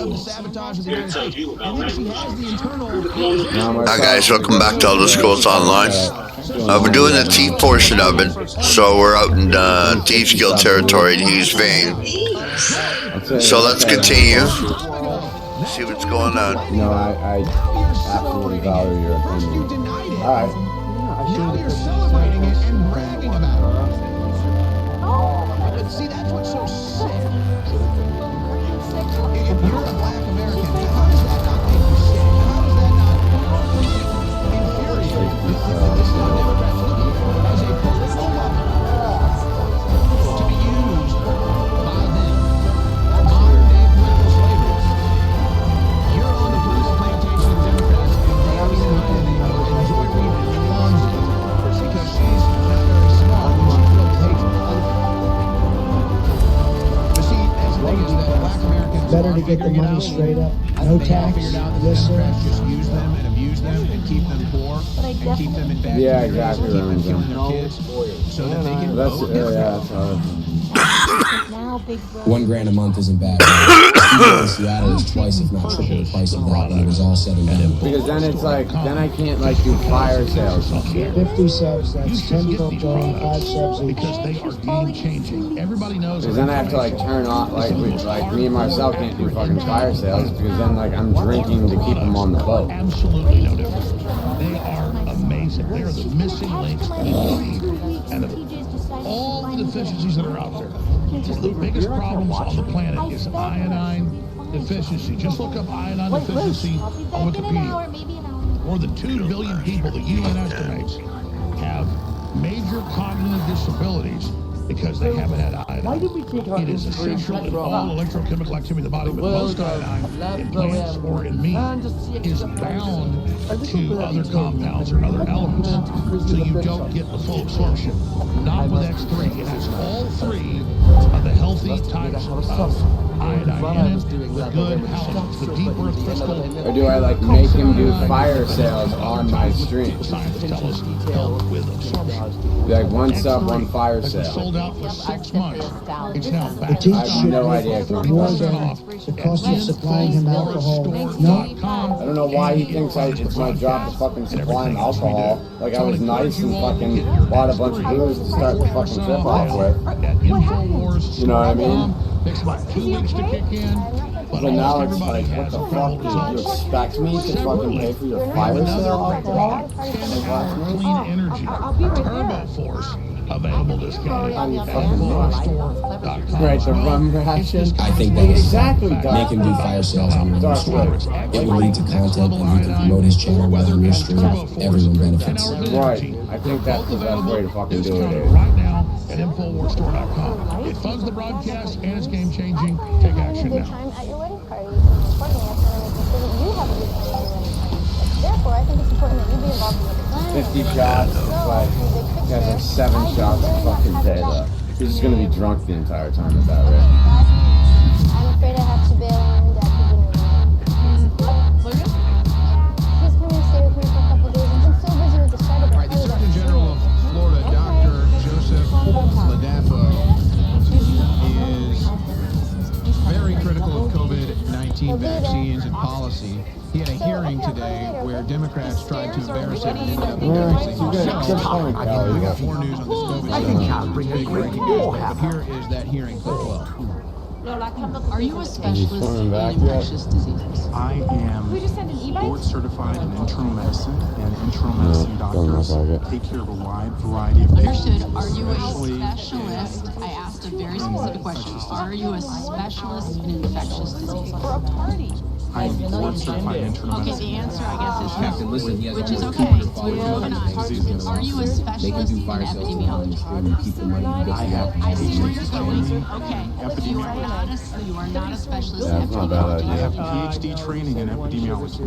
Hi guys, welcome back to Elder Scrolls Online. We're doing the Thief portion of it, so we're out in Thieves Guild territory in Hews Bane. So let's continue. See what's going on. No, I absolutely value your opinion. Alright. Now you're celebrating it and bragging about it. But see, that's what's so sick. If you're a black American, how does that not make you sick? How does that not infuriate you? This is how Democrats look at you as a political weapon to be used by them. Modern-day political slavery. You're on the Bruce plantation of Democrats, and they enjoy reading loves it because she's not very smart and she feels hatred. But see, that's the thing is that black Americans better to get the money straight up. No tax. Yes, sir. Just use them and abuse them and keep them poor and keep them in bad communities and keep them killing their kids so that they can vote. $1 grand a month isn't bad. In Seattle is twice, if not triple the price of that when it was all said and done. Because then it's like, then I can't like do fire sales. 50 subs, that's 10 per phone, 5 subs each. Because they are game changing. Everybody knows. Because then I have to like turn off, like me and Marcel can't do fucking fire sales because then like I'm drinking to keep them on the boat. Absolutely no difference. They are amazing. They are the missing links and all the deficiencies that are out there. The biggest problems on the planet is iodine deficiency. Just look up iodine deficiency on Wikipedia. More than 2 billion people, the UN estimates, have major cognitive disabilities because they haven't had iodine. It is essential in all electrochemical activity of the body, but most iodine in plants or in meat is bound to other compounds or other elements, so you don't get the full absorption. Not with X3. It has all 3 of the healthy types of iodine in it, the good halogens, the deep earth crystal. Or do I like make him do fire sales on my stream? Scientists tell us help with absorption. Like 1 sub, 1 fire sale. Sold out for 6 months. It's now back. The teach I have should no be idea. more than the cost of supplying him alcohol. No. I don't know why he thinks it's my job to fucking supply him alcohol. Like I was nice and fucking bought a bunch of booze to start the fucking trip off with. You know what I mean? Takes about 2 weeks to kick in. But now it's like, what the fuck? Do you expect me to fucking pay for your fire sale alcohol? Clean energy. Turbo Force. Available discount at Right, the rum ration. I think that is Exactly. make him do fire sales on your own stream. It will lead to content and you can promote his channel well on your stream. Everyone benefits. Right. I think that's the best way to fucking do it. Right now at InfoWarsStore.com. It funds the broadcast and it's game changing. Take action now. At your wedding party, supporting us and making sure that you have a good time at your wedding party. Therefore, I think it's important that you be involved in the design. 50 shots, like, he has like 7 shots of fucking tequila. He's just gonna be drunk the entire time at that rate. I'm afraid I have to bail on Dad for dinner. He's coming to stay with me for a couple days. I've been so busy with the start of the The Surgeon General of Florida, Dr. Joseph Ladapo, is very critical of COVID-19 vaccines and policy. He had a hearing today where Democrats tried to embarrass him and ended up embarrassing himself. We got more news on this COVID stuff. Big breaking news, but here is that hearing clip 12. Are you a specialist in infectious diseases? I am board certified in internal medicine, and internal medicine doctors take care of a wide variety of Understood. patients. Are you a specialist? I asked a very specific question. Are you a specialist in infectious diseases? I am board certified in internal Okay, medicine. the answer, I guess, is Captain, no. listen, he has Which is more okay. than We're moving on. Are you a They can specialist do in fire sales on your epidemiology? stream and keep the money. I have I see where you're going. PhD Okay. You are not a specialist Yeah, in it's not a bad epidemiology. I have PhD training in epidemiology,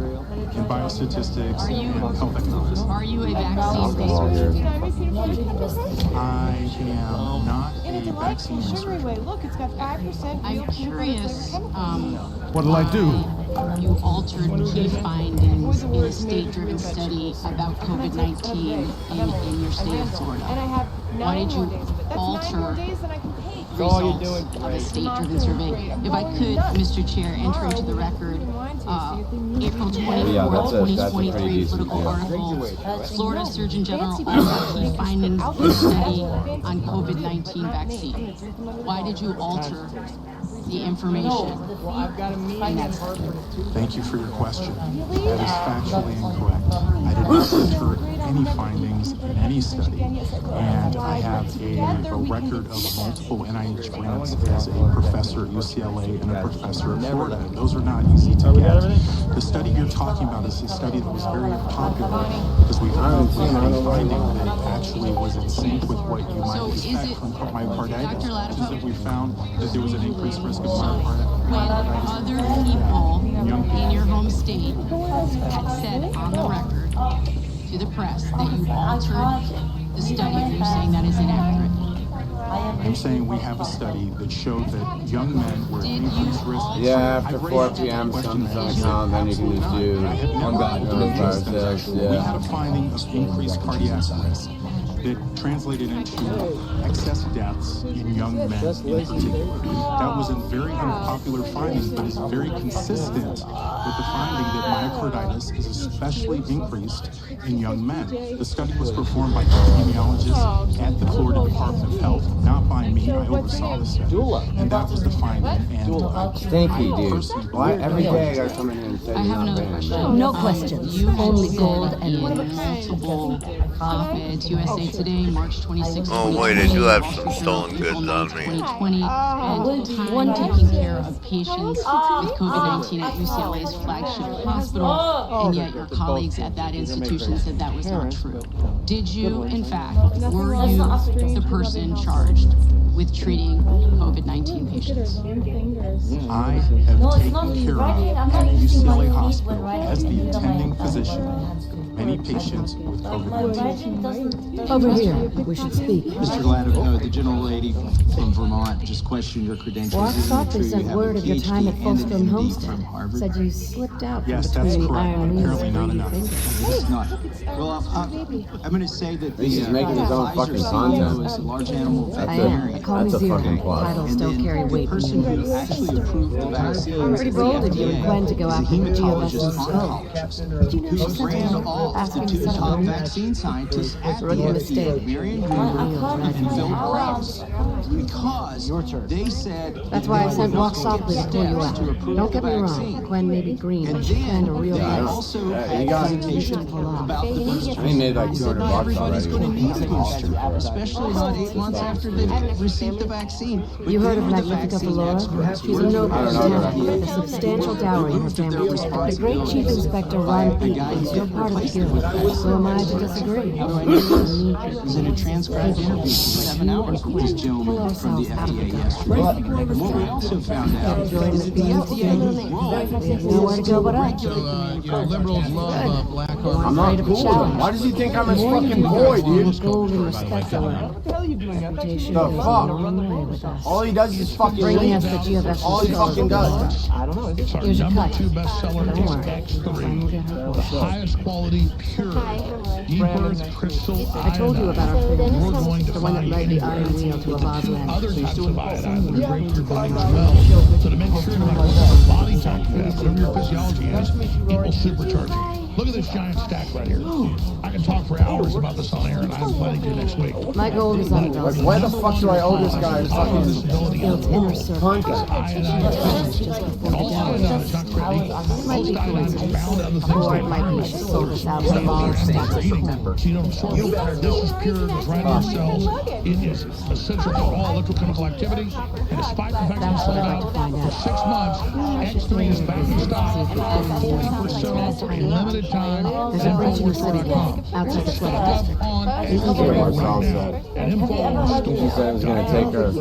in biostatistics, and health economics. Are you a vaccine Alcohol researcher? here. I am not a vaccine researcher. I'm curious. What did I do? You altered key findings in a state-driven study about COVID-19 in your state of Florida. Why did you alter results of a state-driven survey. If I could, Mr. Chair, enter into the record April 24th, 2023 political article, Florida Surgeon General altered key findings of the study on COVID-19 vaccine. Why did you alter the information in that study? Thank you for your question. That is factually incorrect. I did not enter any findings in any study, and I have a record of multiple NIH grants as a professor at UCLA and a professor at Florida. Those are not easy to get. The study you're talking about is a study that was very popular because we found a finding that actually was in sync with what you might expect from myocarditis, which is that we found that there was an increased risk of myocarditis. When other people in your home state had said on the record to the press that you altered the study, are you saying that is inaccurate? I'm saying we have a study that showed that young men were at increased risk. Yeah, after 4 p.m. something's on account, then you can just do one guy We had a finding of increased cardiac risk that translated into excess deaths in young men in particular. That was a very unpopular finding, but is very consistent with the finding that myocarditis is especially increased in young men. The study was performed by epidemiologists at the Florida Department of Health, not by me. I oversaw the study, and that was the finding. And Stinky, dude. Why every day I gotta come in here and say I have another question. No questions. You Only said gold in and multiple op-eds, USA Today, March 26, Oh, wait, I do have some stolen goods on me. 2020, spent time taking care of patients with COVID-19 at UCLA's flagship hospital, and yet your colleagues at that institution said that was not true. Did you, in fact, were you the person charged with treating COVID-19 patients? I have taken care of at UCLA Hospital as the attending physician many patients with COVID-19. Over here, we should speak. Mr. Gladys, the gentle lady from Vermont just questioned your credentials. Well, I thought they Isn't it true sent you have word a of your PhD time at and an Folstrom MD Homestead. from Harvard? Said you slipped out from Yes, that's between the correct, iron but wheels apparently and not greedy enough. fingers. It's not. Well, I'm going to say that the He's making his own Pfizer fucking CEO content. is a large animal I veterinarian. am. Call me That's a Zero. fucking plus. Titles And don't then carry the weight. person who actually approved the vaccine Pretty bold of you and Gwen to go is a after the hematologist GeoVestin's skull. oncologist Did you know she who sent ran a all asking the to two set up top a vaccine scientists at the Rookie FDA, mistake. Marion Hoover and Phil Krauss, because they said That's why I said walk softly to pull you out. Don't get me wrong, Gwen may be green, but she planned a real Yeah, race. also he got presentation about the booster. He made like $200 Everybody's already. going to need a booster, especially not 8 months after they've received the vaccine. But You heard they of were the Magnifica vaccine Valora? experts. She's a noble I don't know family with a substantial dowry in her family. The great Chief Inspector Ron Eaton thinks you're part of the guild. So am I to disagree? How do I know this? It was in a transcribed interview for 7 hours with this gentleman from the FDA yesterday. And what we also found out is Join that the the FDA role We have nowhere to go but up. Liberals love black I'm not cool with him. Why does he think I'm his fucking boy, dude? Gold and respect the word. Reputation The goes a fuck? long way with us. All he does is fucking Bringing us leave. the GeoVestin's All he fucking does. It's our Here's your number cut. 2 bestseller. Don't It's worry. X3, the highest quality, pure, deep-earth crystal I told you about our iodine. friend, We're going to the one that find led the iron anywhere. wheel to a Bosland. Other types of iodine that are great for your body as well. So to make sure that whatever body type you have, whatever your physiology is, it will supercharge you. Look at this giant stack right here. I can talk for hours about this on air, and I'm planning to next week. My gold is Like, unbalanced. why the fuck do I owe this guy fucking Guild's inner circle. content? Just before And all the iodine down. is not created equal. It might be Most iodine is coincidence. bound to other things. Or like it might be she sold us out some large and stacks you're of eating coal. it, so you don't absorb it. This is pure, it's right in your cells. It is essential for all electrochemical activity. And despite the fact that it's sold out for 6 months, X3 is back in stock for 40% off for a limited time. There's a bridge in the city outside the flood district. On You can get more sauce X3 at. now. And info on He store. said he was gonna take her.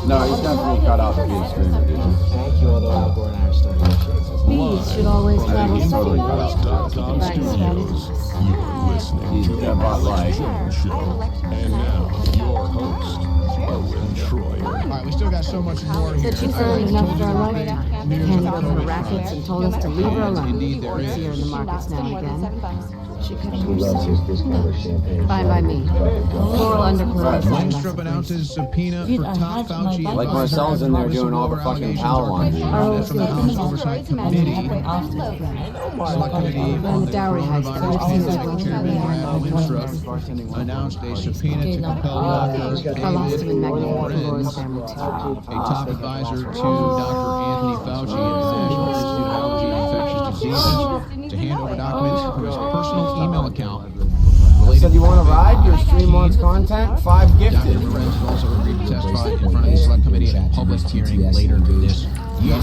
No, he's definitely cut out to be a streamer, dude. Thank you, although Al Gore and I are starting to share this. Bees should always I think travel he's totally cut out to .com Right, studios. You're listening to Yeah, but like, the show. And now, your host, Owen Troyer. All right, we still got so much more here. Said she's earned enough for our lifetime. Handed over her rackets and told us to leave her alone. Indeed, there We see her in the is. markets now and again. She could have He loves his discounted champagne. Fine by me. Floral underclothes. One strip announces subpoena for top Fauci. Like Marcel's in there doing all the fucking towel laundry. From the House Oversight Committee. Select Committee on the dowry heist. Coronavirus Pandemic Chairman Brad Winstrup announced a subpoena to compel Dr. I lost him in David Magnolia Lorenz, Dolores family too. a top advisor to Dr. Anthony Fauci at the National Institute of Allergy and Infectious Diseases, to hand over documents from his personal email account. Said you want to ride? Your stream wants content? 5 gifted. Dr. Lorenz has also agreed to testify in front of the Select Committee at a public hearing later this year.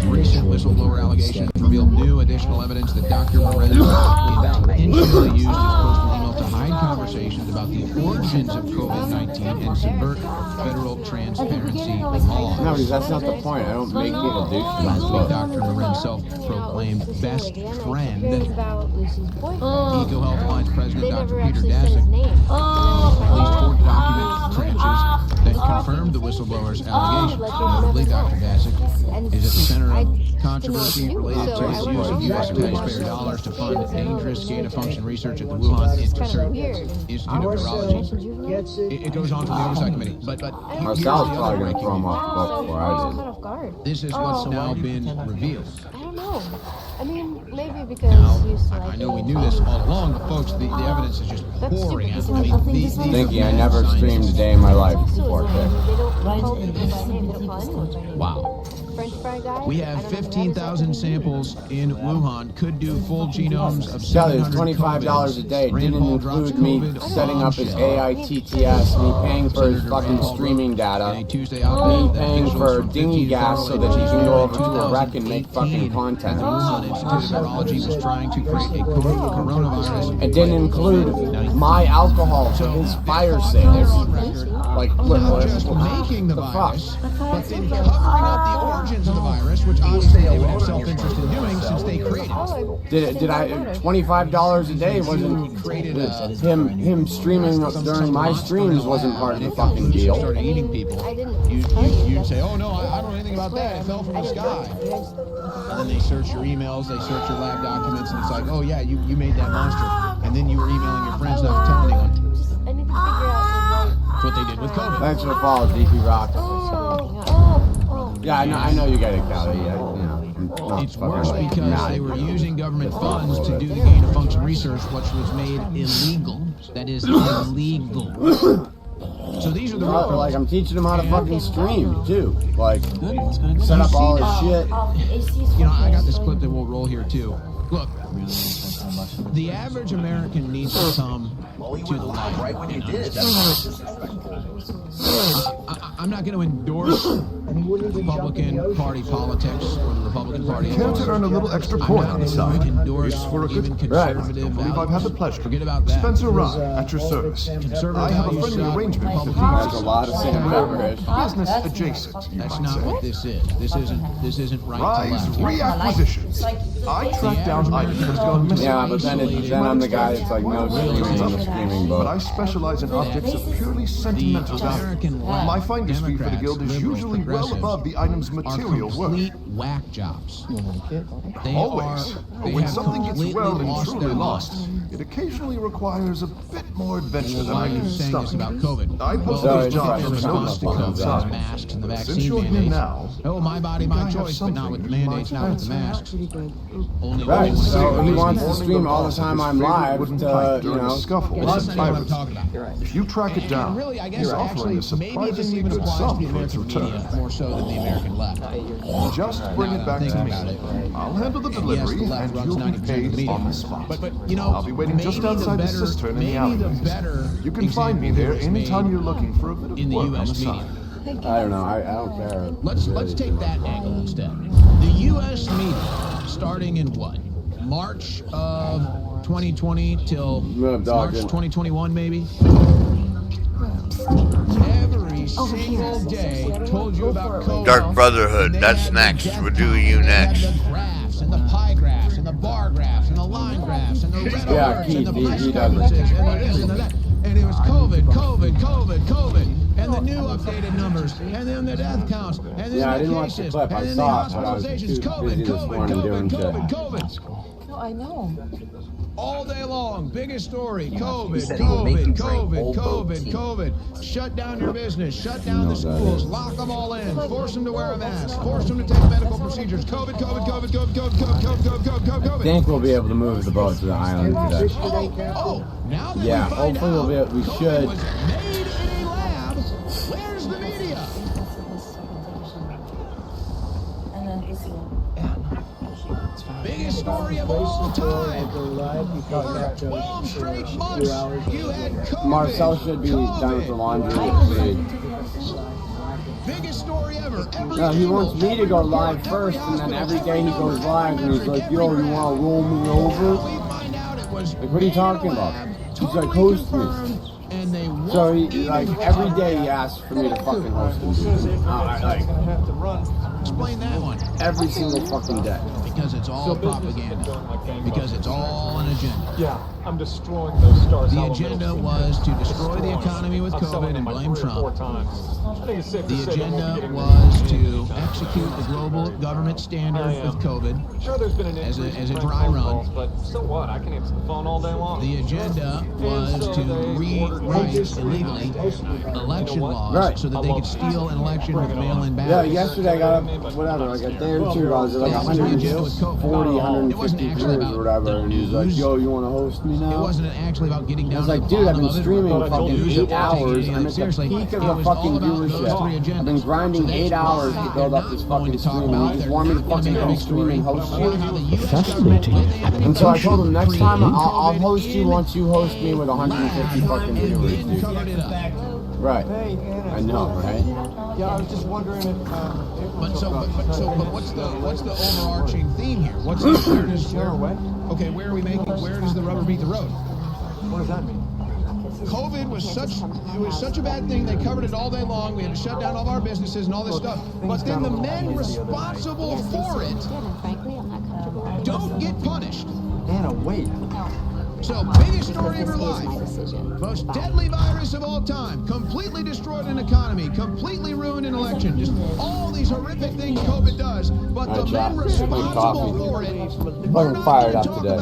Recent whistleblower allegations revealed new additional evidence that Dr. Lorenz intentionally used his personal email to hide conversations about the origins of COVID-19 and subvert federal transparency laws. No, because that's not the point. I don't make people do Last shit. week, Dr. Lorenz self-proclaimed best friend, EcoHealth Alliance President Dr. Peter Daszak, released 4 document tranches that confirmed the whistleblower's allegations. Notably, Dr. Daszak is at the center of controversy related to his use of U.S. taxpayer dollars to fund dangerous gain-of-function research at the Wuhan Institute of Virology. It goes on from the Oversight Committee, but Marcel's probably going to throw him off the boat before I did. this is what's now been revealed. I don't know. I mean, maybe because you used to like I know we knew this all along, but folks, the evidence is just pouring out. I mean, these Thinking I never streamed a day in my life before. Wow. French fry guy. We have 15,000 samples in Wuhan. Could do full genomes of Charlie, 700 it's $25 a day. Rand Didn't Paul drops include me COVID setting up his bombshell. AITTS, me paying for his fucking streaming data, me paying for dinghy gas so that he can go over to a wreck and make fucking content. The Wuhan Institute of Virology was trying to create a coronavirus. It didn't include my alcohol for his fire sales. Like, look, Not just making the virus, but then covering up the origins of the virus, which obviously they would have self-interest in doing since they created it. Did I $25 a day wasn't him streaming during my streams wasn't part of the fucking deal. Started eating people. You'd say, oh no, I don't know anything about that. It fell from the sky. And then they search your emails, they search your lab documents, and it's like, oh yeah, you made that monster. And then you were emailing your friends not to tell anyone. I need to figure out That's what they did with COVID. Thanks for the follow, DP Rock. Yeah, I know you got it, Kari. It's worse because they were using government funds to do the gain-of-function research, which was made illegal. That is illegal. So these are the real like I'm teaching him how to fucking stream too. Like set up all his shit. You know, I got this clip that will roll here too. Look, the average American needs to come to the light. Right when you did. I'm not going to endorse Republican Party politics or the Republican Party. Care to earn a little extra coin on the side? Endorse For a good even right. conservative I believe I've had the pleasure. Forget about that. Spencer Ryan, at your service. I have a friendly arrangement with the There's a lot of sandpaper. business adjacent. That's not what this is. This isn't right Rise to left. reacquisitions. I track down items that have gone missing. Yeah, but then I'm the guy that's like no streaming in the streaming But boat. I specialize in objects of purely sentimental value. My finder's fee for the guild is usually well above the item's material worth. Complete whack jobs. They Always. are. But They when have something gets completely well and lost truly their lost, minds. it occasionally requires a bit more adventure than Why I are you can saying this about stomach. COVID? I post Well, those it's jobs their on the response notice to board COVID, outside. masks and the Since vaccine you're here mandates. now, Oh, my body, I my have choice, but not with the something you mandates, might not with the fancy. masks. Only Right, when so he we wants to Warning stream the all the boss of time his I'm favorite live wooden to, pipe you during a know. scuffle Well, with that's some not what I'm pirates. talking about. If you track it down, Really, I guess he's offering a actually, maybe this surprisingly even good applies to sum the for its American return. media more so than the American left. Just bring it back to me. I'll handle the Yes, delivery the left and runs you'll be 90% of the paid media. on the spot. But you know, I'll be waiting just maybe outside the better- cistern in the maybe the alleyways. better You can find me example there was anytime made you're looking for a bit of in the work on the U.S. side. media. I don't know. I don't care. Let's take that angle instead. The U.S. media, starting in what? March of 2020 till March 2021, maybe? Every single day told you about COVID. Dark Brotherhood, that's next. We'll do you next. And the graphs, and the pie graphs, and the bar graphs, and the line graphs, and the red Yeah, alerts, and the he press does it. conferences, and the this and the that. And it was COVID, COVID, COVID, COVID. And the new updated numbers, and then the death counts, and then Yeah, I the didn't watch the cases, clip. and I then saw the it, but I was hospitalizations. too COVID, busy this COVID, morning doing COVID, shit. COVID, COVID. I know. All day long, biggest story, COVID, said he would make you drink old COVID. Shut down your business, shut down the schools, lock them all in, force them to wear a mask, force them to take medical procedures. COVID. I think we'll be able to move the boat to the island today. Now that yeah, we find hopefully out we should. was made in a lab, where's the media? And then Biggest story of all time. For 12 straight months, you had COVID. Marcel should be done with the laundry. Biggest story ever. No, he wants me to go live first, and then every day he goes live, and he's like, yo, you want to roll me over? Like, what are you talking about? He's like, host me. So, like, every day he asks for me to fucking host him. Explain that one. Every single fucking day. Because it's all propaganda. Because it's all an agenda. Yeah, I'm destroying those stars. The agenda was to destroy the economy with COVID and blame Trump. The agenda was to execute the global government standard with COVID as a dry run. But so what? I can answer the phone all day long. The agenda was to rewrite illegally election laws so that they could steal an election with mail-in ballots. Yeah, yesterday I got whatever, like a day or two ago, like 140, 150 viewers or whatever, and he's like, yo, you want to host me now? It wasn't actually about getting down. I was like, dude, I've been streaming fucking 8 hours. I'm at the peak of the fucking viewership. I've been grinding 8 hours to build up this fucking stream, and you just want me to fucking come stream and host you? And so I told him, next time I'll host you once you host me with 150 fucking viewers, dude. Right. I know, right? Yeah, I was just wondering if. But what's the overarching theme here? Where does the rubber meet the road? What does that mean? COVID was such a bad thing. They covered it all day long. We had to shut down all of our businesses and all this stuff. But then the men responsible for it don't get punished. Anna, wait. So, biggest story of her life. Most deadly virus of all time. Completely destroyed an economy. Completely ruined an election. Just all these horrific things COVID does. But the men responsible for it I'm fired up today.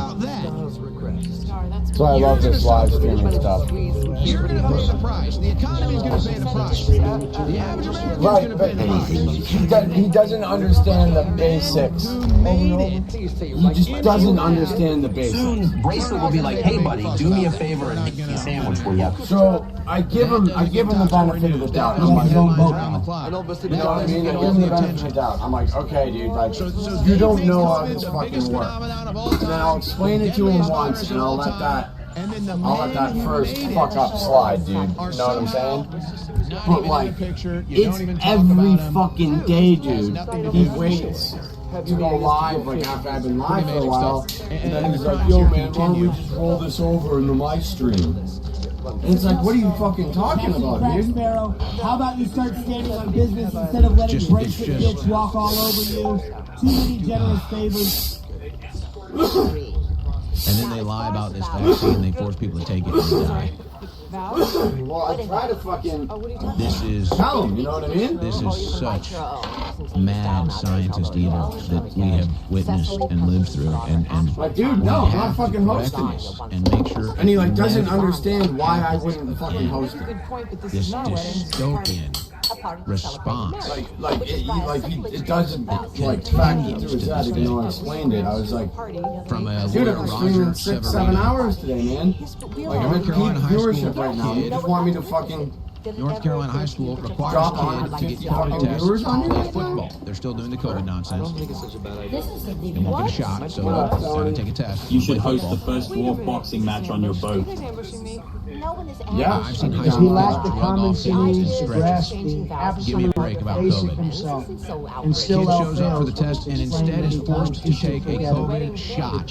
That's why I love this live streaming stuff. You're going to pay the price. The economy's going to pay the price. The average American's going to pay the price. He doesn't understand the basics. He just doesn't understand the basics. Soon, Bracelet will be like, hey, buddy, do me a favor and make me a sandwich for you. So I give him the benefit of the doubt. I'm like, you know what I mean? I give him the benefit of the doubt. I'm like, okay, dude, like, you don't know how this fucking works. And then I'll explain it to him once, and I'll let that first fuck up slide, dude. You know what I'm saying? But like, it's every fucking day, dude. He waits to go live, like after I've been live for a while, and then he's like, yo man, why don't we just roll this over into my stream? And it's like, what are you fucking talking about, dude? Sparrow, how about you start standing on business instead of letting bracelet bitch walk all over you? Too many generous favors. And then they lie about this vaccine, they force people to take it and they die. Well, I try to fucking This is tell them, you know what I mean? This is such mad scientist evil that we have witnessed and lived through, and like, dude, no, I'm not fucking hosting it. And make sure. And he like doesn't understand why I wouldn't fucking host it. This dystopian response. It doesn't like factor through his head even though I explained it. I was like, from a dude, I've been streaming 6-7 hours today, man. Like, I'm at peak viewership right now. You just want me to fucking North Carolina high school requires kids to get COVID tests to play football. They're still doing the COVID nonsense. They won't get a shot, so they're going to take a test. You should host the first dwarf boxing match on your boat. Yeah, I've seen high school He lacked the kids common run off fields and sense, stretches. grasping Give me a absolute break about basic COVID. himself. And Kid still shows up for the test and instead is forced to take a COVID shot,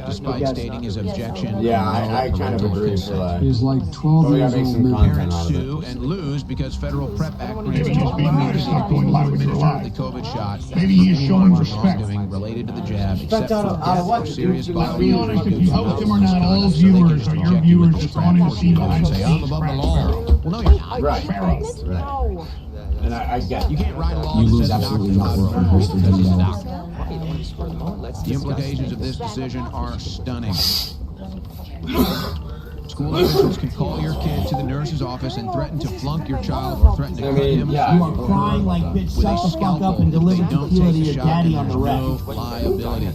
despite stating his objection. Yeah, I kind of agree for that. He's like 12 years old. Parents sue and lose because federal PrEP Act grants people to administer the COVID shot. Maybe he's showing respect. Doing related to the jab, except for out of what? serious Let's bodily be honest, if you injury. host him or not, all viewers are your viewers just wanting to see the and say, I'm above the law. Well, no, you're not. Right. And I get you can't write a law You that lose says a absolutely doctor's no not work wrong from because he's a doctor. The implications of this decision are stunning. School officials can call your kid to the nurse's office and threaten to flunk your child or threaten to cut him. You are crying like, bitch, shut the fuck up and deliver tequila to your daddy on the wreck. No liability.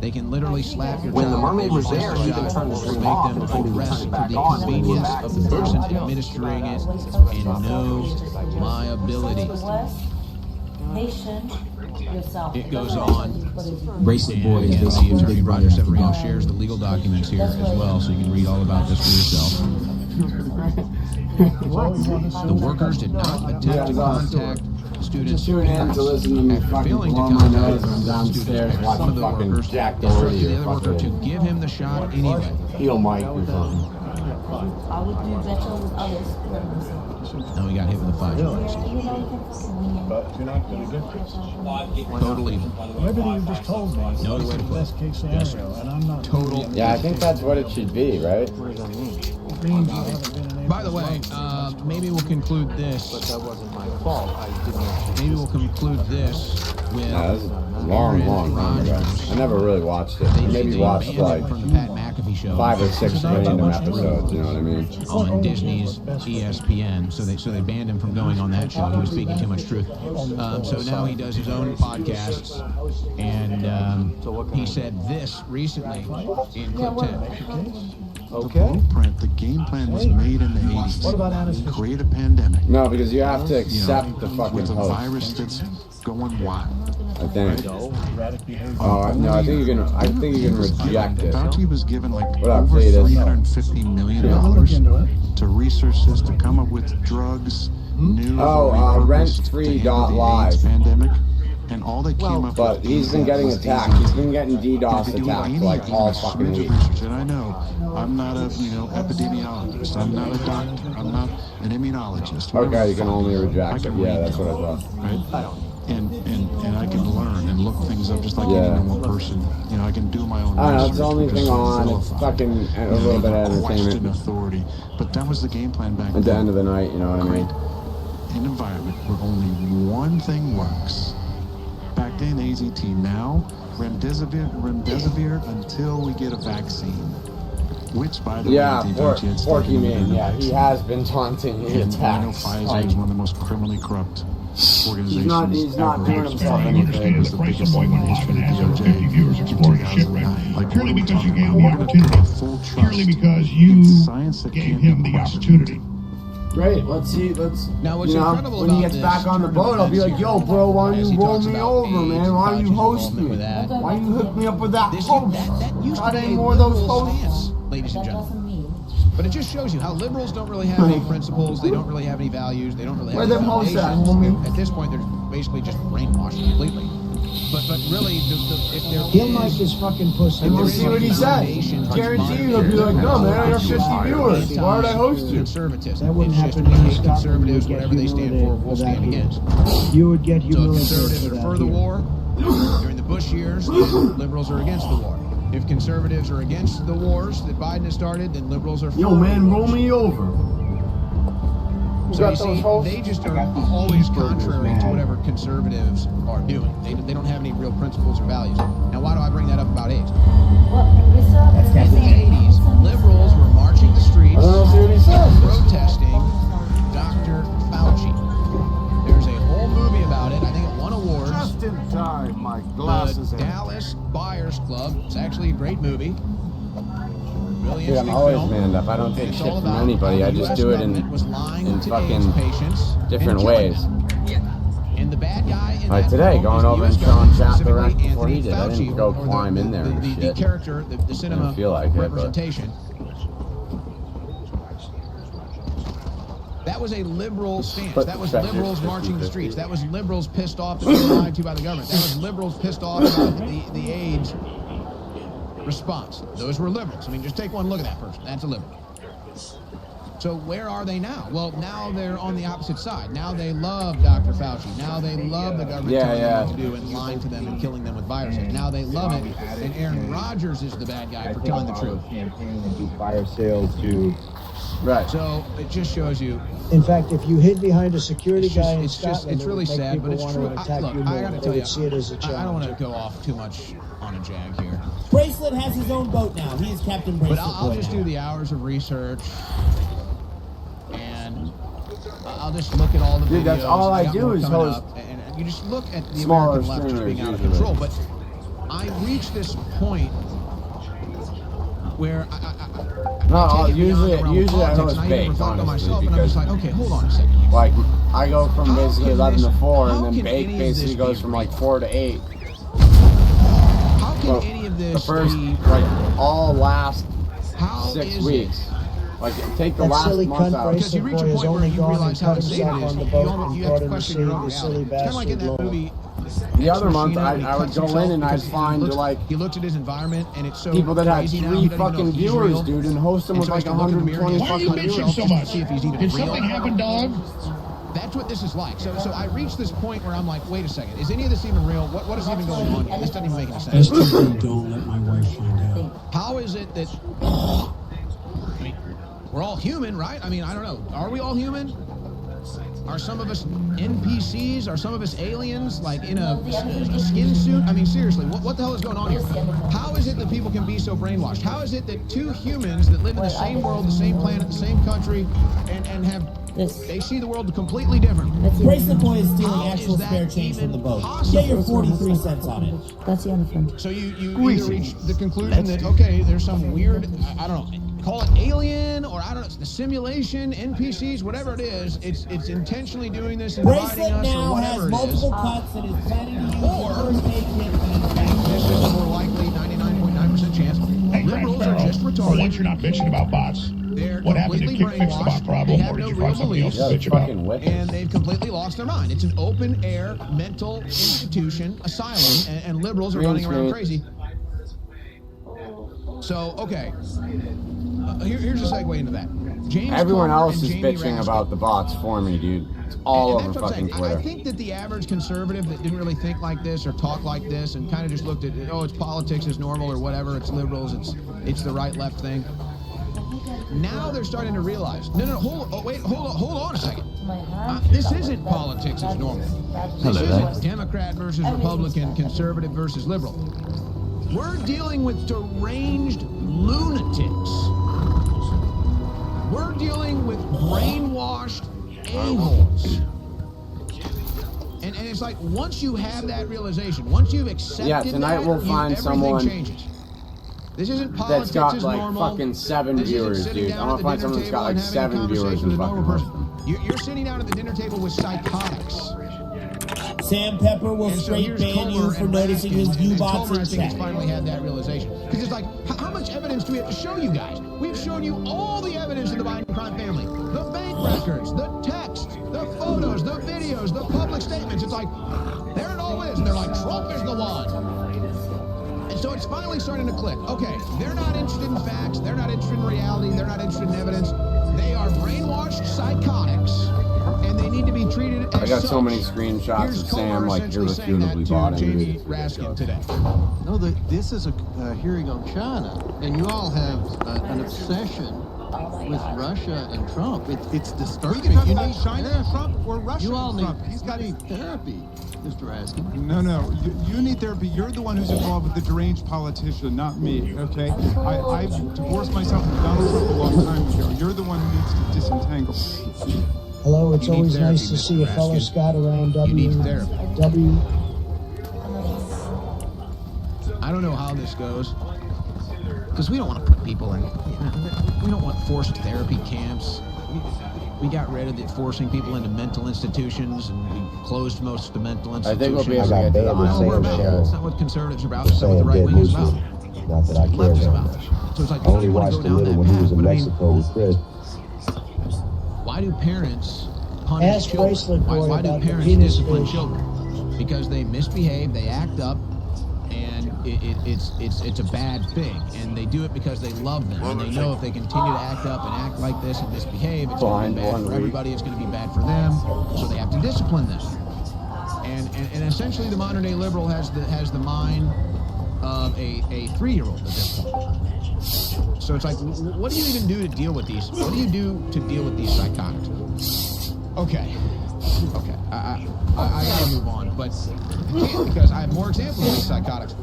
They can literally slap your When child. the mermaid was there, she shot, could turn the or stream make off them before we arrest turn it for back the on. convenience of the person administering it and no liability. It goes on. Bracelet Boy is And the basically attorney Big Roger Brother. Severino shares the legal documents here as well, so you can read all about this for yourself. The workers did not attempt to contact students. Tune in to listen to me fucking blow my nose when I'm downstairs watching fucking Jack Doherty The or other worker to fucking give him the shot anyway. heel mic or something. I would do better with others. No, he got hit with a 5. But you're not going to get this. Totally. Everything you just told me is No other way to the put it. best case scenario, and I'm not... Total. Yeah, I think that's what it should be, right? By the way, maybe we'll conclude this. But that wasn't my fault. I didn't actually... Maybe we'll conclude this with... Yeah, this is a long time ago. I never really watched it. I maybe watched like from the Pat McAfee show. 5 or 6 random episodes, you know what I mean? On Disney's ESPN, so they banned him from going on that show. He was speaking too much truth. So now he does his own podcasts, and he said this recently in clip 10. Okay. The blueprint, the game plan was made in the 80s. What about Annis? Create a pandemic. No, because you have to accept the fucking with a host. virus that's going wild. I think. Oh no, I think you can reject it. Fauci was given like What up, over Cletus? $350 million to research this, to come up with drugs, new rent-free.live. pandemic. And all they came up But with he's been getting attacked. He's been getting DDoS attacked like all fucking week. And I know I'm not a epidemiologist. I'm not a doctor. I'm not an immunologist. Okay, you can only reject it. Yeah, that's what I thought. Right? And I can learn and look things up just like any normal person. You know, I can do my own I don't know, research. it's the only thing on. It's fucking a little bit of Question entertainment. authority. But that was the game plan back At the then. end of the night, you know what I mean? An environment where only one thing works. Back then, AZT. Now, remdesivir until we get a vaccine. Which, by the way, Porky Man, yeah, he has been taunting the I know attacks. Pfizer is one of the most criminally corrupt organizations. He's not doing himself It anything. was the biggest one in the history of the DOJ in 2009. Like, Purely because you gave we the have to put opportunity. full trust Purely because you in science that gave can't him be the questioned. opportunity. Great, let's see, Now, what's you know, incredible when he about gets this back on the boat, I'll be like, yo, bro, why don't you roll me over, man? Why don't you host me? Why don't you hook me up with that host? That used to Got be any a more of those liberal hosts? stance, ladies and gentlemen. But it just shows you how liberals don't really have any principles, they don't really have any values, they don't really have Where any them hosts at, foundations. homie? At this point, they're basically just brainwashed completely. But really, if there He'll like his fucking pussy. And we'll see what he says. Guarantee you he'll be like, no, man, I got 50 viewers. Why would I host you? Conservatism. That wouldn't It's just happen when you these stop conservatives, and you get whatever they stand for, humiliated will for that stand here. against. You would get So if humiliated conservatives for are that for the here. war, during the Bush years, then liberals are against the war. If conservatives are against the wars that Biden has started, then liberals are for Yo, man, roll me over. So you see, they just are always contrary to whatever conservatives are doing. They don't have any real principles or values. Now, why do I bring that up about AIDS? In the 80s, liberals were marching the streets, protesting Dr. Fauci. There's a whole movie about it. I think it won awards. Just in time, my The glasses. Dallas Buyers Club. It's actually a great movie. Really Dude, I'm interesting always film. manned up. I don't take It's shit all from about anybody. how I the just US do it in government was lying to fucking AIDS patients different and killing ways. them. And the bad guy in Like that today, film going is the over US and showing government, Chapter specifically Rack before he Anthony did. I didn't Fauci, go or climb in there and the shit. character, the cinema feel like it, but- representation. That was a liberal stance. But That was that's liberals just marching the 50-50. streets. That was liberals pissed off that they were lied to by the government. That was liberals pissed off about the AIDS response. Those were liberals. I mean, just take one look at that person. That's a liberal. So where are they now? Well, now they're on the opposite side. Now they love Dr. Fauci. Now they love the government telling them what to do and lying to them and killing them with viruses. Now they love it, and Aaron Rodgers is the bad guy for telling the truth. Campaign and do fire sales to Right. So it just shows you. In fact, if you hid behind a security guy in it's Scotland, it's really it would make sad, but people it's want true. to attack Look, you I more. gotta They tell would you, see it as a I don't challenge. want to go off too much on a jag here. Bracelet has his own boat now. He is Captain Bracelet. But I'll just do the hours of research, and I'll just look at all the videos. Dude, that's all I do is host. And you just look at the smaller American left just being out of streamers, control. But I reached this point where usually I host baked, honestly, because like, okay, hold on a second. Like I go from basically 11 to 4, and then baked basically goes from like 4 to 8. How can any of this the first be, like all last 6 weeks? Like take the last month out. Because you reach a point where you realize how insane it is. You have to question your own reality. It's kind of like in that movie. The other month, I would go in and I'd find he looked at his environment and it's so people that had crazy 3 fucking viewers, dude, and host them with like 120 fucking viewers. So much? Did something happen, dog? That's what this is like. So I reached this point where I'm like, wait a second, is any of this even real? What is even going on here? This doesn't even make any sense. Don't let my wife find out. How is it that? I mean, we're all human, right? I mean, I don't know. Are we all human? Are some of us NPCs? Are some of us aliens, like in a skin suit? I mean, seriously, what the hell is going on here? How is it that people can be so brainwashed? How is it that 2 humans that live in the same world, the same planet, the same country, and have they see the world completely different? Bracelet Boy is stealing actual spare change from the boat. Get your 43 cents on it. That's the other friend. So you either reach the conclusion that, okay, there's some weird, I don't know, call it alien, or I don't know, the simulation, NPCs, whatever it is, it's intentionally doing this and dividing us, or whatever it is. Multiple cuts and is planning to use the first aid kit. This is a more likely 99.9% chance. Liberals are just retarded. Once you're not bitching about bots, They're what happened? Did Kick fix the bot problem, or did you find something else to bitch about? And they've completely lost their mind. It's an open-air mental institution, asylum, and liberals are running around crazy. So, okay. Here's a segue into that. Everyone else is bitching about the bots for me, dude. It's all over fucking Twitter. I think that the average conservative that didn't really think like this or talk like this and kind of just looked at, oh, it's politics, it's normal or whatever, it's liberals, it's the right-left thing. Now they're starting to realize, hold on a second. This isn't politics as normal. This isn't Democrat versus Republican, conservative versus liberal. We're dealing with deranged lunatics. We're dealing with brainwashed a-holes. And it's like, once you have that realization, once you've accepted tonight we'll find someone changes. This isn't politics that's got as like normal. fucking 7 viewers, dude. I want to find someone that's got like 7 viewers and fucking You're sitting down at the dinner table with psychotics. Sam Pepper will straight ban you for noticing his U-bots in I think chat. it's finally had that realization. Because it's like, how much evidence do we have to show you guys? We've shown you all the evidence of the Biden crime family. The bank records, the text, the photos, the videos, the public statements. It's like, there it all is. And they're like, Trump is the one. And so it's finally starting to click. Okay, they're not interested in facts. They're not interested in reality. They're not interested in evidence. They are brainwashed psychotics. And they need to be treated as I got such. so many screenshots of Sam like irrefutably bought Jamie Raskin today. No, this is a hearing on China, and you all have an obsession with Russia and Trump. It's disturbing. You need China and Trump or Russia You all and need, Trump. He's got therapy, Mr. Raskin. No. You need therapy. You're the one who's involved with the deranged politician, not me, okay? I've divorced myself from Donald Trump a long time ago. You're the one who needs to disentangle. Hello, it's always nice to see a fellow Scot around W. I don't know how this goes, because we don't want to put people in, we don't want forced therapy camps. We got rid of forcing people into mental institutions, and we closed most of the mental institutions. I think we'll be able to get to the bottom of it. That's not what conservatives are about. That's not what the right wing is about. Not that I care very much. So it's like, I only watched a little when he was in Mexico with Chris. Why do parents punish children? Why do parents discipline children? Because they misbehave, they act up, and it's a bad thing. And they do it because they love them, and they know if they continue to act up and act like this and misbehave, it's going to be bad for everybody. It's going to be bad for them. So they have to discipline them. And essentially, the modern day liberal has the mind of a 3-year-old at this point. So it's like, what do you even do to deal with these? What do you do to deal with these psychotics? Okay. I gotta move on, but because I have more examples of these psychotics.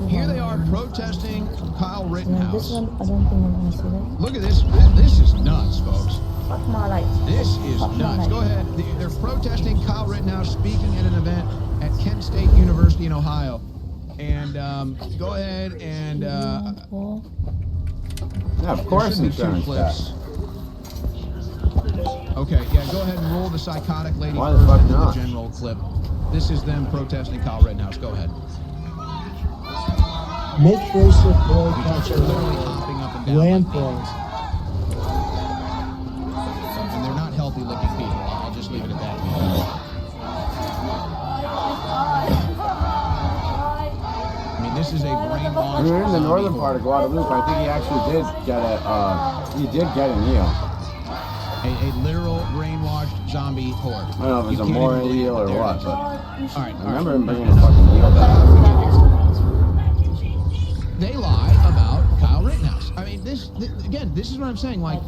Here they are protesting Kyle Rittenhouse. I don't think I'm gonna see that. Look at this. This is nuts, folks. Fuck my life. This is nuts. Go ahead. They're protesting Kyle Rittenhouse speaking at an event at Kent State University in Ohio. And go ahead and yeah, of course he's doing clips. Okay, yeah, go ahead and roll the psychotic lady Why the fuck first in the not? general clip. This is them protesting Kyle Rittenhouse. Go ahead. Make sure support They're literally hopping up and down. landfills. And they're not healthy looking people. I'll just leave it at that. I mean, this is a brainwashed. We were in the northern part of Guadalupe. I think he actually did get a meal. A literal brainwashed zombie horde. I don't know if it's a moral deal or what, but all right, I remember him bringing a fucking meal back. They lie about Kyle Rittenhouse. I mean, this again, this is what I'm saying. Like,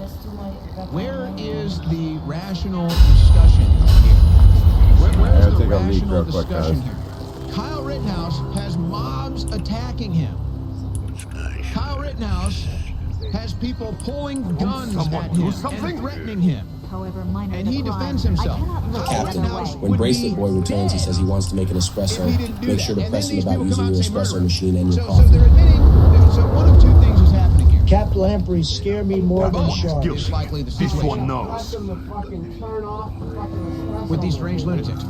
where is the rational discussion here? Where is the rational discussion here? Kyle Rittenhouse has mobs attacking him. Kyle Rittenhouse has people pulling guns at him and threatening him. However, minor And he defends himself. Captain, when Bracelet Boy returns, he says he wants to make an espresso. Make sure to press him about using your espresso machine and your coffee. So they're admitting, so one of two things is happening here. Cap Lamprey scare me more than sharks. It's likely the This situation one knows. with these strange lunatics.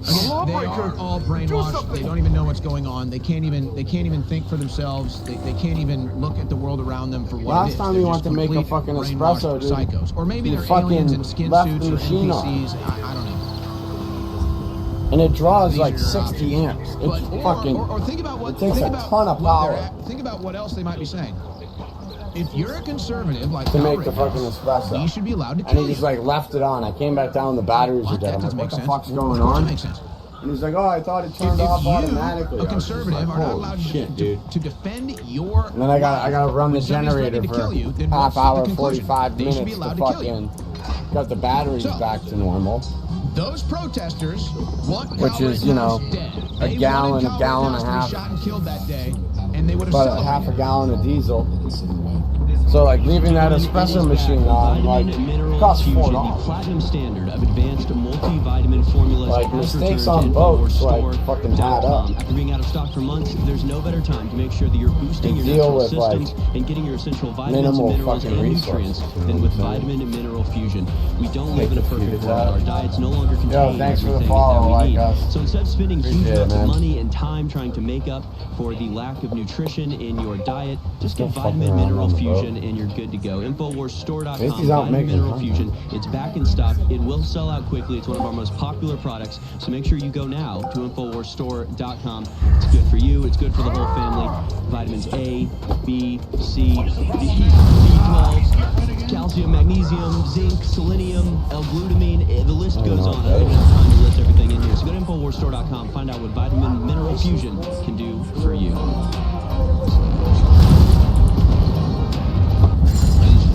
Again, they are all brainwashed. They don't even know what's going on. They can't even think for themselves. They can't even look at the world around them for what it Last is. time They're you just want to make a complete fucking brainwashed espresso, dude, psychos. Or maybe you they're fucking aliens in skin left suits the or machine NPCs. I don't know. And it draws These like are 60 options. amps. It's But, fucking. or think about what it takes think a about ton of what power they're think about what else they might be saying. If you're a conservative like to Kyle make the Rittenhouse, fucking espresso. you should be allowed to And kill he just you. like left it on. I came back down, the batteries were dead. I'm like, what the fuck's going on? That makes sense. And he's like, oh, I thought it turned If off you, automatically. a conservative, are not allowed to defend your. And then I gotta run the when somebody's generator threatening to for kill you, then half what's the hour, conclusion? 45 They should be minutes to allowed to kill you. fucking got the batteries So, back to normal. Those protesters want Which Kyle is, you know, Rittenhouse dead. a They gallon, wanted a Kyle gallon and a Rittenhouse to half. be shot and killed that day, and they would have About celebrated. half a gallon of diesel. So like leaving that espresso machine on, like, costs the $4. platinum standard of advanced multivitamin formulas. Like, has mistakes returned on to boats, like, InfoWarsStore.com. fucking add up. After being out of stock for months, there's no better time to make sure that you're boosting And your deal natural with, like, systems and getting your essential vitamins minimal and minerals fucking and resources, nutrients you know than what with I'm saying? vitamin and mineral fusion. We don't live in a perfect world. Our diets no longer contain Yo, thanks for the everything follow, that we like need. us. So instead of spending huge Appreciate it, amounts of man. money and time trying to make up for the lack of nutrition in your diet, just get Don't fuck vitamin around mineral on the fusion boat. and you're good to go. InfoWarsStore.com. Macy's out Vitamin making Mineral content. Fusion. It's back in stock. It will sell out quickly. It's one of our most popular products. So make sure you go now to InfoWarsStore.com. It's good for you. It's good for the whole family. Vitamins A, B, C, D, B12, calcium, magnesium, zinc, selenium, L-glutamine. The list goes on. I don't even have time to list everything in here. So go to InfoWarsStore.com. Find out what Vitamin Mineral Fusion can do for you.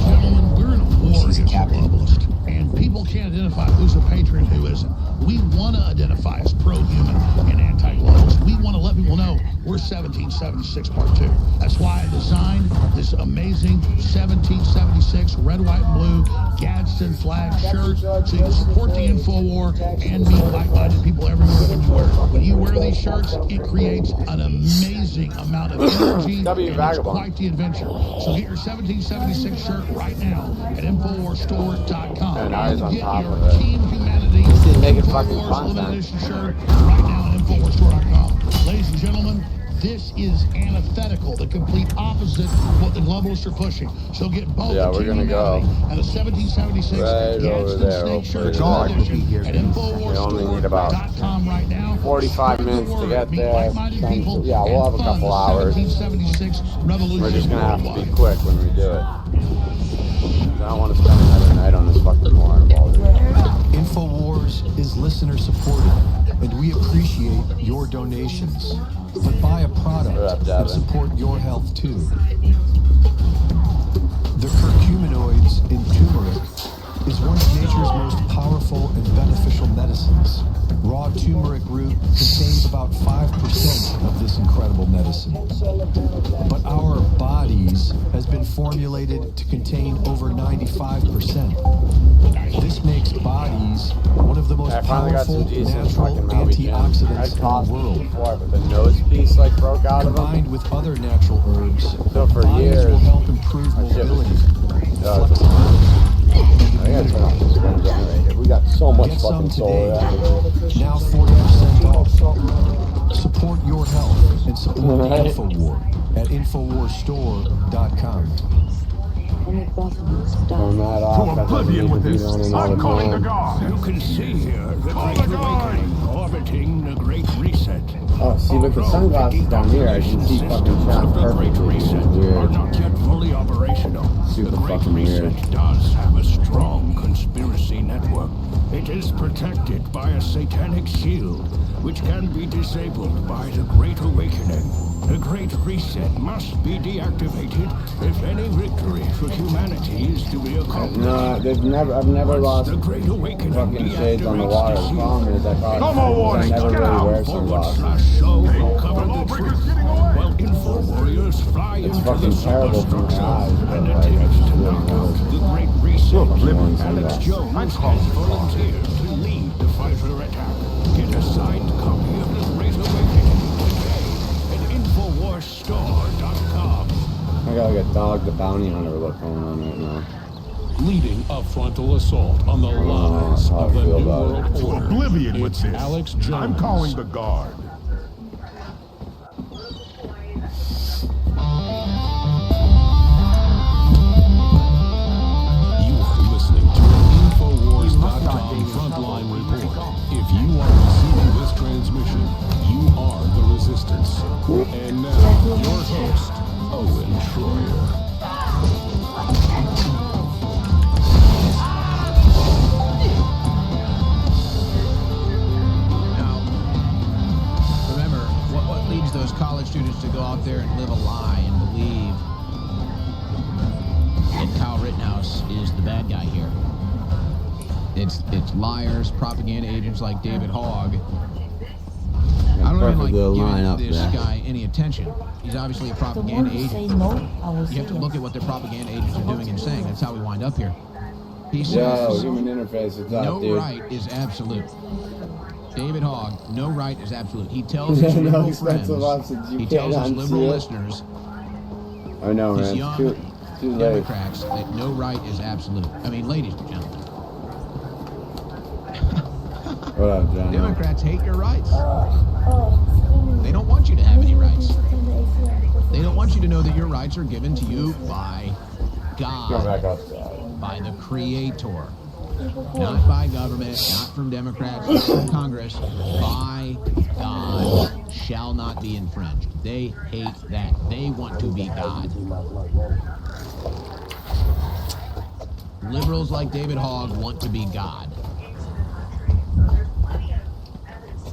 Gentlemen, we're in a war against globalists, and people can't identify who's a patriot and who isn't. We want to identify as pro-human and anti-globalist. We want to let people know we're 1776 Part 2. That's why I designed this amazing 1776 red, white, and blue Gadsden flag shirt so you can support the InfoWar and meet like-minded people everywhere when you wear it. When you wear these shirts, it creates an amazing amount of energy and it's quite the adventure. So get your 1776 shirt right now at InfoWarsStore.com. And eyes on Get top your of it. Team Humanity Didn't make it fucking InfoWars fun, limited man. edition shirt right now at InfoWarsStore.com. Ladies and gentlemen, this is antithetical, the complete opposite of what the globalists are pushing. So get both Yeah, the we're Team gonna go Humanity and the 1776 right over Gadsden there, Snake shirt hopefully. edition at We only need about InfoWarsStore.com right now. 45 minutes to get there. Yeah, we'll have a couple hours. 1776 revolution. We're just gonna have to be quick when we do it. I don't want to spend another night on this fucking moron ball. InfoWars is listener supported, and we appreciate your donations. but buy a product and support your health too. The curcuminoids in turmeric is one of nature's most powerful and beneficial medicines. Raw turmeric root contains about 5% of this incredible medicine. But our bodies has been formulated to contain over 95%. This makes bodies one of the most powerful natural antioxidants in the world. Before, but the nose piece like broke out of them. Combined with other natural herbs, so for years, will help improve mobility, flexibility. We got so much Get fucking some solar. Now 40% off. Support your health and support the InfoWar at InfoWarStore.com. Turn that off. To oblivion with this. I'm calling the guard. You can see here the Great Awakening orbiting the Great Reset. Oh, see, with the sunglasses down here, I can see fucking shot perfectly. Weird. Not yet fully operational. Super fucking weird. Does have a strong conspiracy network. It is protected by a satanic shield, which can be disabled by the Great Awakening. The Great Reset must be deactivated if any victory for humanity is to be accomplished. No, I've never lost the Great Awakening fucking shades on the water. The problem is I never really wear sunglasses. It's fucking terrible for my eyes, but like, I just really know Alex Jones has volunteered to lead the fighter attack. Get a signed copy of the Great Awakening today at InfoWarsStore.com. I got like a Dog the Bounty Hunter look going on right now. Leading a frontal assault on the lies of the New World Order. Oblivion with this. Alex Jones. I'm calling the guard. InfoWars.com frontline report. If you are receiving this transmission, you are the resistance. And now, your host, Owen Schroyer. Now, remember, what leads those college students to go out there and live a lie and believe that Kyle Rittenhouse is the bad guy here? It's liars, propaganda agents like David Hogg. I don't even like giving this guy any attention. He's obviously a propaganda agent. You have to look at what their propaganda agents are doing and saying. That's how we wind up here. He says, human interface, it's up, no dude. right is absolute. David Hogg, no right is absolute. He tells his liberal friends, he tells his liberal listeners, I know, his man. young Too late. Democrats, that no right is absolute. I mean, ladies and gentlemen. What up, John? Democrats hate your rights. They don't want you to have any rights. They don't want you to know that your rights are given to you by God, Go back outside. by the Creator, not by government, not from Democrats, not from Congress, by God, shall not be infringed. They hate that. They want to be God. Liberals like David Hogg want to be God.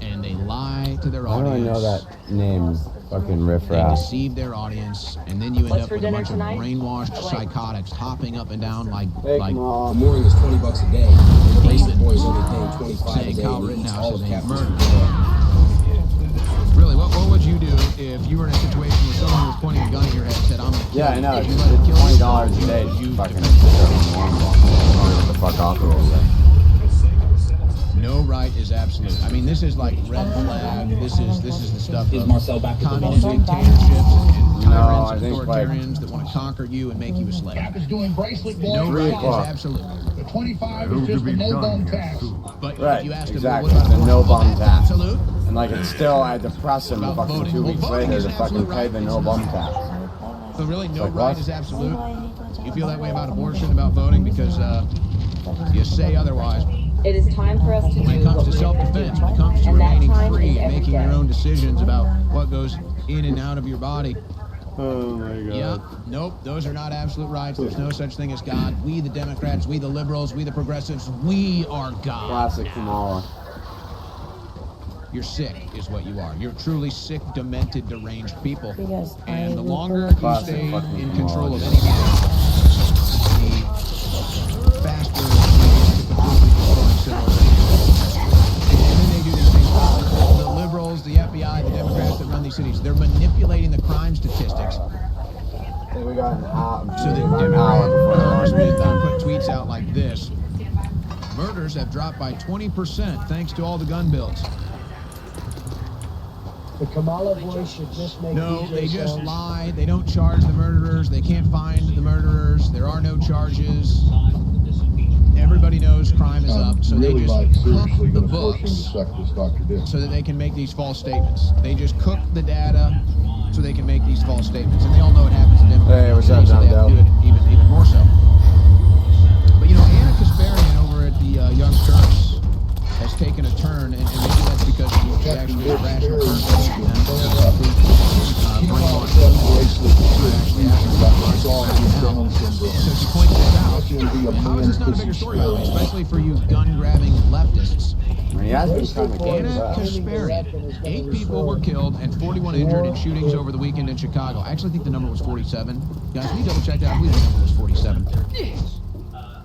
And they lie to their audience. How do I know that name's fucking They riffraff? deceive their audience, and then you end up with a bunch of brainwashed psychotics hopping up and down like the mooring is $20 a day. The bracelet boys only paying $25 a saying day. Kyle Rittenhouse is a Captain's murderer. Really, what would you do if you were in a situation where someone was pointing a gun at your head and said, "I'm gonna kill you"? Yeah, I know. Would It's you let him kill you? $20 a day. Just fucking get the fuck off of it. No right is absolute. I mean, this is like red flag. This is the stuff of communist dictatorships and tyrants and authoritarians that want to conquer you and make you a slave. No right is absolute. The 25 is just a no-bone tax. But Right, if you ask them, exactly. well, what The about no-bum that's tax. absolute? And like it's still, I had to press him About fucking voting. 2 Well, weeks voting later is to fucking absolute pay right. the no-bum tax. So really, no Like right what? is absolute. You feel that way about abortion, about voting, because you say otherwise. It is time for us to When it comes to self-defense, when it comes to remaining free and making your own decisions about what goes in and out of your body. Oh my God. Yeah, nope, those are not absolute rights. There's no such thing as God. We, the Democrats, we, the liberals, we, the progressives, we are God. Classic Kamala. You're sick, is what you are. You're truly sick, demented, deranged people. Because And the I longer look you at- stay in control of anything, the faster you get to completely destroying civilization. And then they do these things. The liberals, the FBI, the Democrats that run these cities, they're manipulating the crime statistics. I think we got an hour. So the an hour before the last Democrats put tweets out like this. Murders have dropped by 20% thanks to all the gun bills. The Kamala voice should just make No, DJ they just sounds. lie. They don't charge the murderers. They can't find the murderers. There are no charges. Everybody knows crime is up, so they just cook the books so that they can make these false statements. They just cook the data so they can make these false statements. And they all know it happens to them. Hey, what's up, so they have John to do it even more so. But you know, Anna Kasparian over at the Young Turks has taken a turn, and maybe that's because she's actually a rational person and so she points this out. How is this not a bigger story, by the way, especially for you gun-grabbing leftists? Anna Kasparian. 8 people were killed and 41 injured in shootings over the weekend in Chicago. I actually think the number was 47. Guys, can you double check that? I believe the number was 47.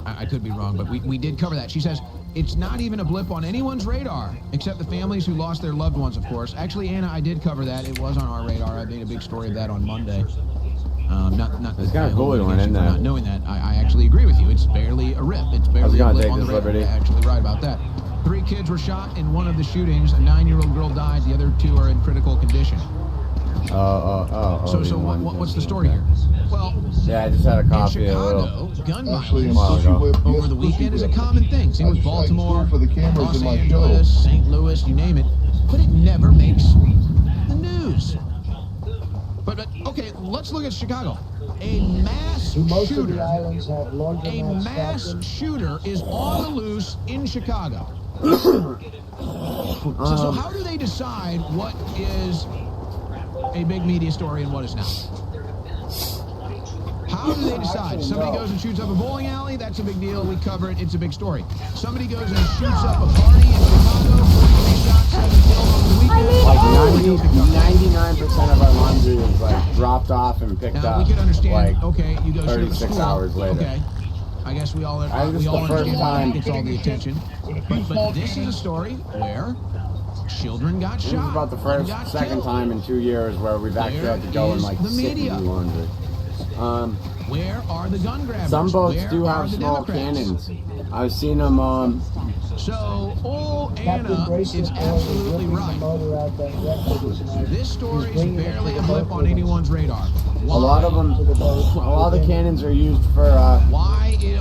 I could be wrong, but we did cover that. She says, it's not even a blip on anyone's radar, except the families who lost their loved ones, of course. Actually, Anna, I did cover that. It was on our radar. I made a big story of that on Monday. It's kind of cool doing it, not knowing that. I actually agree with you. It's barely a rip. It's barely a blip on the radar. You're actually right about that. 3 kids were shot in one of the shootings. A 9-year-old girl died. The other 2 are in critical condition. So what's the story here? Well, yeah, I just had a coffee. In Chicago, gun violence over the weekend is a common thing. Same with Baltimore, Los Angeles, St. Louis, you name it. But it never makes the news. But okay, let's look at Chicago. A mass shooter is on the loose in Chicago. So how do they decide what is a big media story and what is not? How do they decide? Somebody goes and shoots up a bowling alley, that's a big deal, we cover it, it's a big story. Somebody goes and shoots up a party in Chicago, 43 shots, 7 killed over the weekend. Like 99% of our laundry is like dropped off and picked now, up. we could understand, like, okay, you go shoot up a 36 school. hours later. Okay. I guess we all understand why it gets all the attention. But this is a story where children got shot. This is about the second time in 2 years where we've actually had to go and like sit and do laundry. Where are the gun grabbers? Some boats do have small cannons. I've seen them. So, Anna is absolutely right. This story is barely a blip on anyone's radar. A lot of the cannons are used for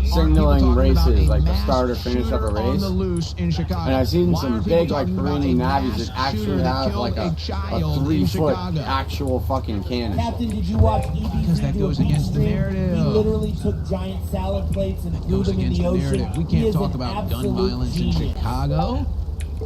signaling races, like the start or finish of a race. And I've seen some big, like, Perini navies that actually have like a 3-foot actual fucking cannon. Captain, did you watch EBC? Because that goes against the narrative. He literally took giant salad plates and threw them in the ocean. We can't talk about gun violence in Chicago.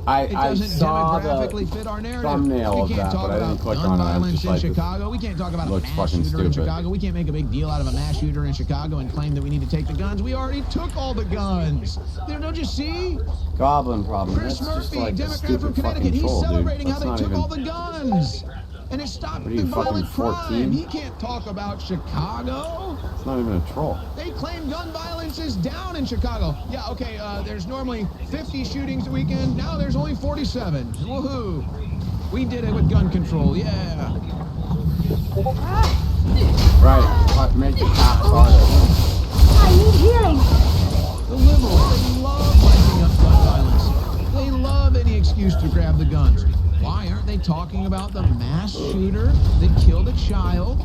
I saw the fit our narrative. thumbnail of we can't that, talk but I didn't about click gun on it. violence in Like, Chicago. We can't talk about a looks mass fucking shooter in stupid. Chicago. We can't make a big deal out of a mass shooter in Chicago and claim that we need to take the guns. We already took all the guns. Don't you see? Goblin problem. Chris That's just Murphy, like a Democrat stupid from Connecticut, fucking he's troll, celebrating dude. how That's they took not all the guns. And it stopped What are the you, fucking violent crime. 14? He can't talk about Chicago. It's not even a troll. They claim gun violence is down in Chicago. Yeah, okay, there's normally 50 shootings a weekend. Now there's only 47. Woohoo. We did it with gun control, yeah. Right, make the cops harder. I need healing. The liberals, they love lighting up gun violence. They love any excuse to grab the guns. Why aren't they talking about the mass shooter that killed a child?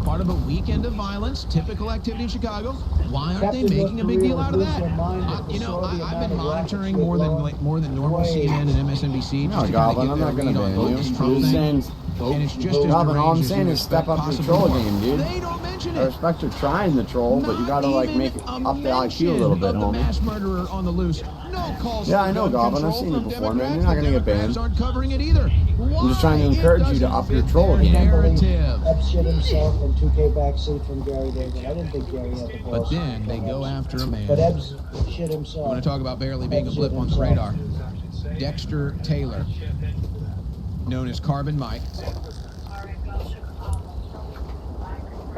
Part of a weekend of violence, typical activity in Chicago. Why aren't they making a big deal out of that? I've been monitoring more than normal CNN and MSNBC. No, Goblin, I'm not going to ban you. And it's just Goblin, all I'm saying is step up your troll game, dude. They don't mention I respect you trying the troll, but you gotta like make it up the IQ a little bit, homie. Mass murderer on the loose. No calls. Yeah, I know, Goblin. I've seen you before, man. You're not gonna get banned. Aren't covering it either. I'm just trying to encourage you to up your troll game. Ebb shit himself and 2K backseat from Gary David. I didn't think Gary had the balls. But then they go after a man. But Ebb's shit himself. I want to talk about barely being a blip on the radar. Dexter Taylor, known as Carbon Mike,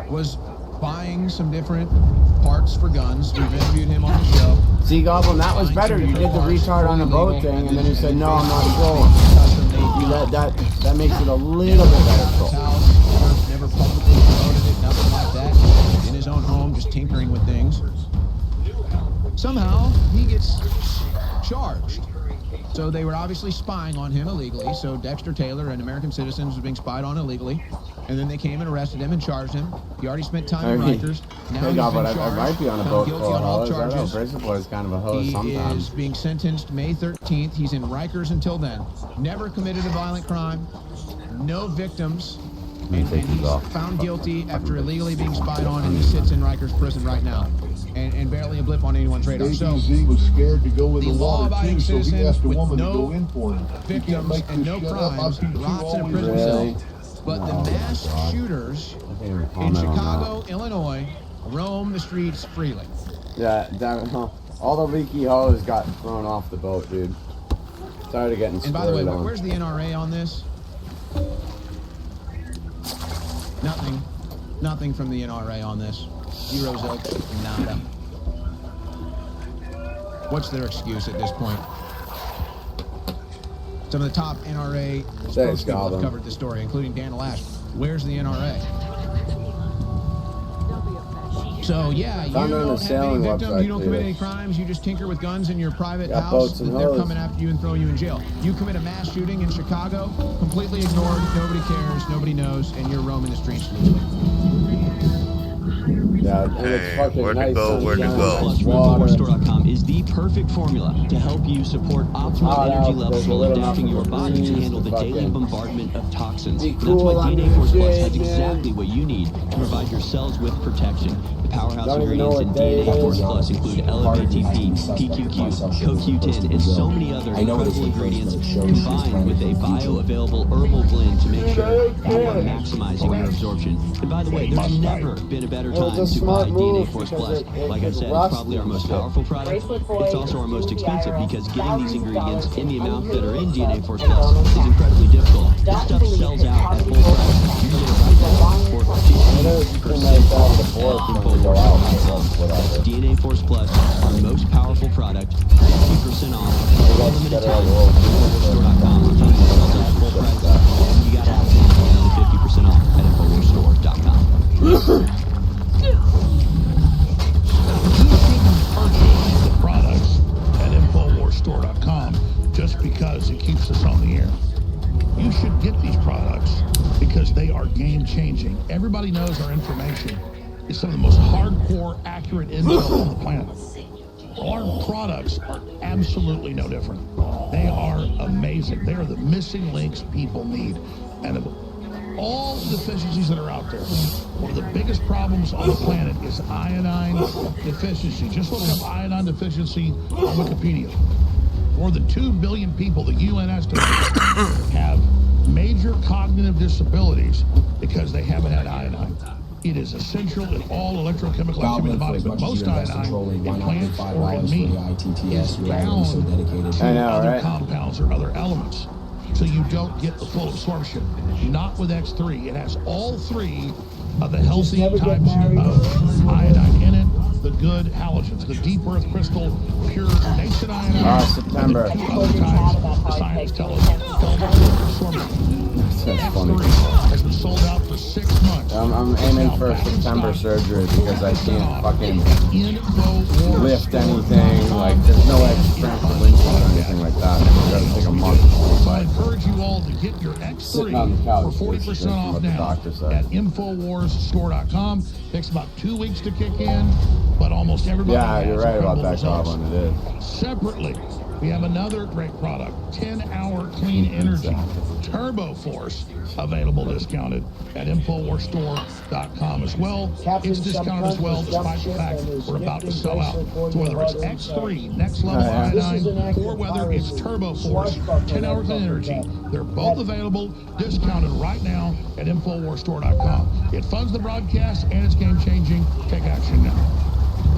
was buying some different parts for guns. We've interviewed him on the show. See, Goblin, that was better. You did the retard on the boat thing, and then you said, no, I'm not trolling. That makes it a little bit better troll. Never publicly promoted it, nothing like that. In his own home, just tinkering with things. Somehow, he gets charged. So they were obviously spying on him illegally. So Dexter Taylor, an American citizen, was being spied on illegally. And then they came and arrested him and charged him. He already spent time in Rikers. Now he's been charged. I might be on a boat guilty on all charges. Principal is kind of a hose sometimes. He is being sentenced May 13th. He's in Rikers until then. Never committed a violent crime. No victims. And he's found guilty after illegally being spied on, and he sits in Rikers prison right now. And barely a blip on anyone's radar. So he was scared to go in the water too, so he asked a with woman no to go in for him. victims and no crimes rots in a prison cell. But the mass shooters in Chicago, Illinois, roam the streets freely. Yeah, all the leaky hose got thrown off the boat, dude. Tired of getting. And by the way, where's the NRA on this? Nothing. Nothing from the NRA on this. Zero, nada. What's their excuse at this point? Some of the top NRA spokespeople have covered the story, including Dan Lash. Where's the NRA? So yeah, you don't have any victims, you don't commit any crimes, you just tinker with guns in your private house, they're coming after you and throwing you in jail. You commit a mass shooting in Chicago, completely ignored, nobody cares, nobody knows, and you're roaming the streets legally. Yeah, and it's fucking nice. Where to go? InfoWarsStore.com is the perfect formula to help you support optimal energy levels while adapting your body to handle the daily bombardment of toxins. That's why DNA Force Plus has exactly what you need to provide your cells with protection. The powerhouse ingredients in DNA Force Plus include LMATP, PQQ, CoQ10, and so many other incredible ingredients combined with a bioavailable herbal blend to make sure you are maximizing your absorption. And by the way, there's never been a better time to buy DNA Force Plus. Like I said, it's probably our most powerful product. It's also our most expensive because getting these ingredients in the amount that are in DNA Force Plus is incredibly difficult. This stuff sells out at full price. You can get it right now for 50% off InfoWarsStore.com. DNA Force Plus, our most powerful product, 50% off, unlimited time. InfoWarsStore.com. It sells out at full price. You got to have only 50% off at InfoWarsStore.com. The products at InfoWarsStore.com just because it keeps us on the air. You should get these products because they are game-changing. Everybody knows our information is some of the most hardcore, accurate intel on the planet. Our products are absolutely no different. They are amazing. They are the missing links people need. And of all the deficiencies that are out there, one of the biggest problems on the planet is iodine deficiency. Just look up iodine deficiency on Wikipedia. More than 2 billion people, the UN estimates, have major cognitive disabilities because they haven't had iodine. It is essential in all electrochemical activity in the body, but most iodine in plants or in meat is found in other compounds or other elements. So you don't get the full absorption. Not with X3. It has all three of the healthy types of iodine in it. The good halogens, the deep earth crystal, pure nascent iodine. September. The science tells us absorption. X3 has been sold out for 6 months. I'm aiming for September surgery because I can't fucking lift anything. Like, there's no extra strength of Lincoln or anything like that. It's going to take a month. So I encourage you all to get your X3 for 40% off now at InfoWarsStore.com. Takes about 2 weeks to kick in, but almost everybody has you're right about that, Goblin. It is. Separately, we have another great product, 10-hour clean energy Turbo Force, available discounted at InfoWarsStore.com as well. It's discounted as well, despite the fact we're about to sell out. So whether it's X3, next level iodine, or whether it's Turbo Force, 10 hours of energy, they're both available, discounted right now at InfoWarsStore.com. It funds the broadcast and it's game-changing. Take action now.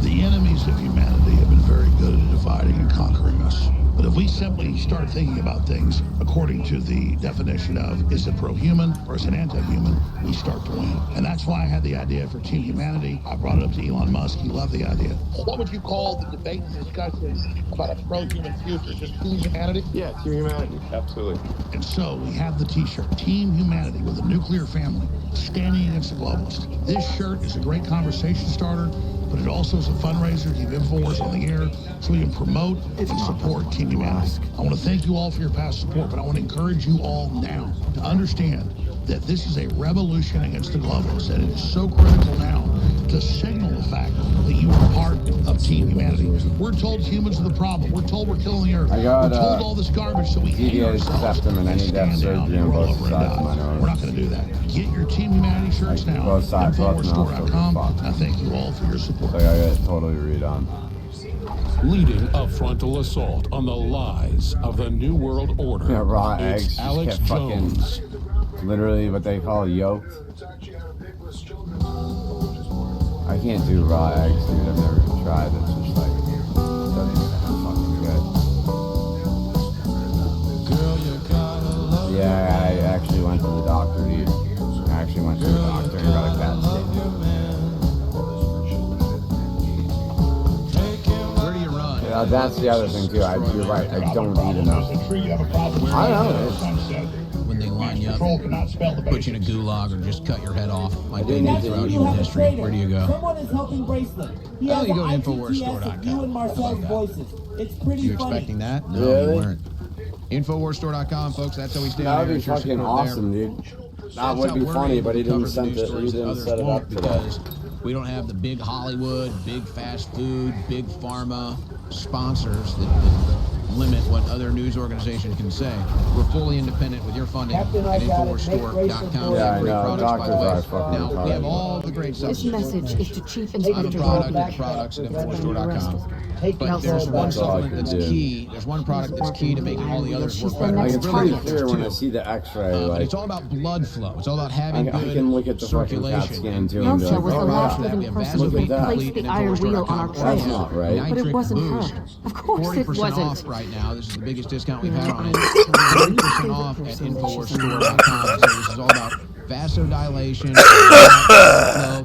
The enemies of humanity have been very good at dividing and conquering us. But if we simply start thinking about things according to the definition of, is it pro-human or is it anti-human, we start to win. And that's why I had the idea for Team Humanity. I brought it up to Elon Musk. He loved the idea. What would you call the debate and discussion about a pro-human future? Just Team Humanity? Yeah, Team Humanity. Absolutely. And so we have the t-shirt, Team Humanity with a nuclear family, standing against the globalists. This shirt is a great conversation starter, but it also is a fundraiser to keep InfoWars on the air so we can promote and support Team Humanity. I want to thank you all for your past support, but I want to encourage you all now to understand that this is a revolution against the globalists, and it is so critical now to signal the fact that you are part of Team Humanity. We're told humans are the problem. We're told we're killing the earth. We're told all this garbage, so we hate ourselves. And I need to have surgery on both sides of my nose. We're not going to do that. Get your Team Humanity shirts now. Both sides, both InfoWarsStore.com. I thank you all for your support. So I got totally read on. Leading a frontal assault on the lies of the New World Order. Yeah, raw it's eggs. Alex Just Jones. Literally what they call yolked. I can't do raw eggs, dude. I've never even tried. It's just like, doesn't sound fucking good. Yeah, I actually went to the doctor, dude. I actually went to the doctor and got a CAT scan. Where do you run? Yeah, that's the other thing too. You're right. I don't eat enough. I know. When they line you up, put you in a gulag, or just cut your head off like they do throughout human history. Where do you go? Someone is helping Bracelet. He Oh, has you go to an InfoWarsStore.com. you and Marcel's voices. It's pretty You funny. expecting that? No, Really? you weren't. InfoWarsStore.com, folks. That's how we stay That on would air. be fucking awesome, dude. That would be funny, but he didn't set it up today. We don't have the big Hollywood, big fast food, big pharma sponsors that limit what other news organizations can say. We're fully independent with your funding at InfoWarsStore.com. Yeah, I great know. products, by the Doctors way. are fucking Now, we have all the great This supplements. message is to Chief I'm Inspector a product of the products at InfoWarsStore.com. But there's one supplement that's key. There's one product that's key to making all the others work better. Like, it's pretty Really, clear when I see the X-ray. but Like, it's all about blood flow. It's all about having I good can look at the fucking CAT circulation. scan too and be Elsa like, was the oh, last wow. living person Look who at that. replaced the iron wheel on our trail. That's not right. But it wasn't Boost. her. Of course it 40% wasn't. off right now. This is the biggest discount we've had on it. 40% off at InfoWarsStore.com. So this is all about vasodilation.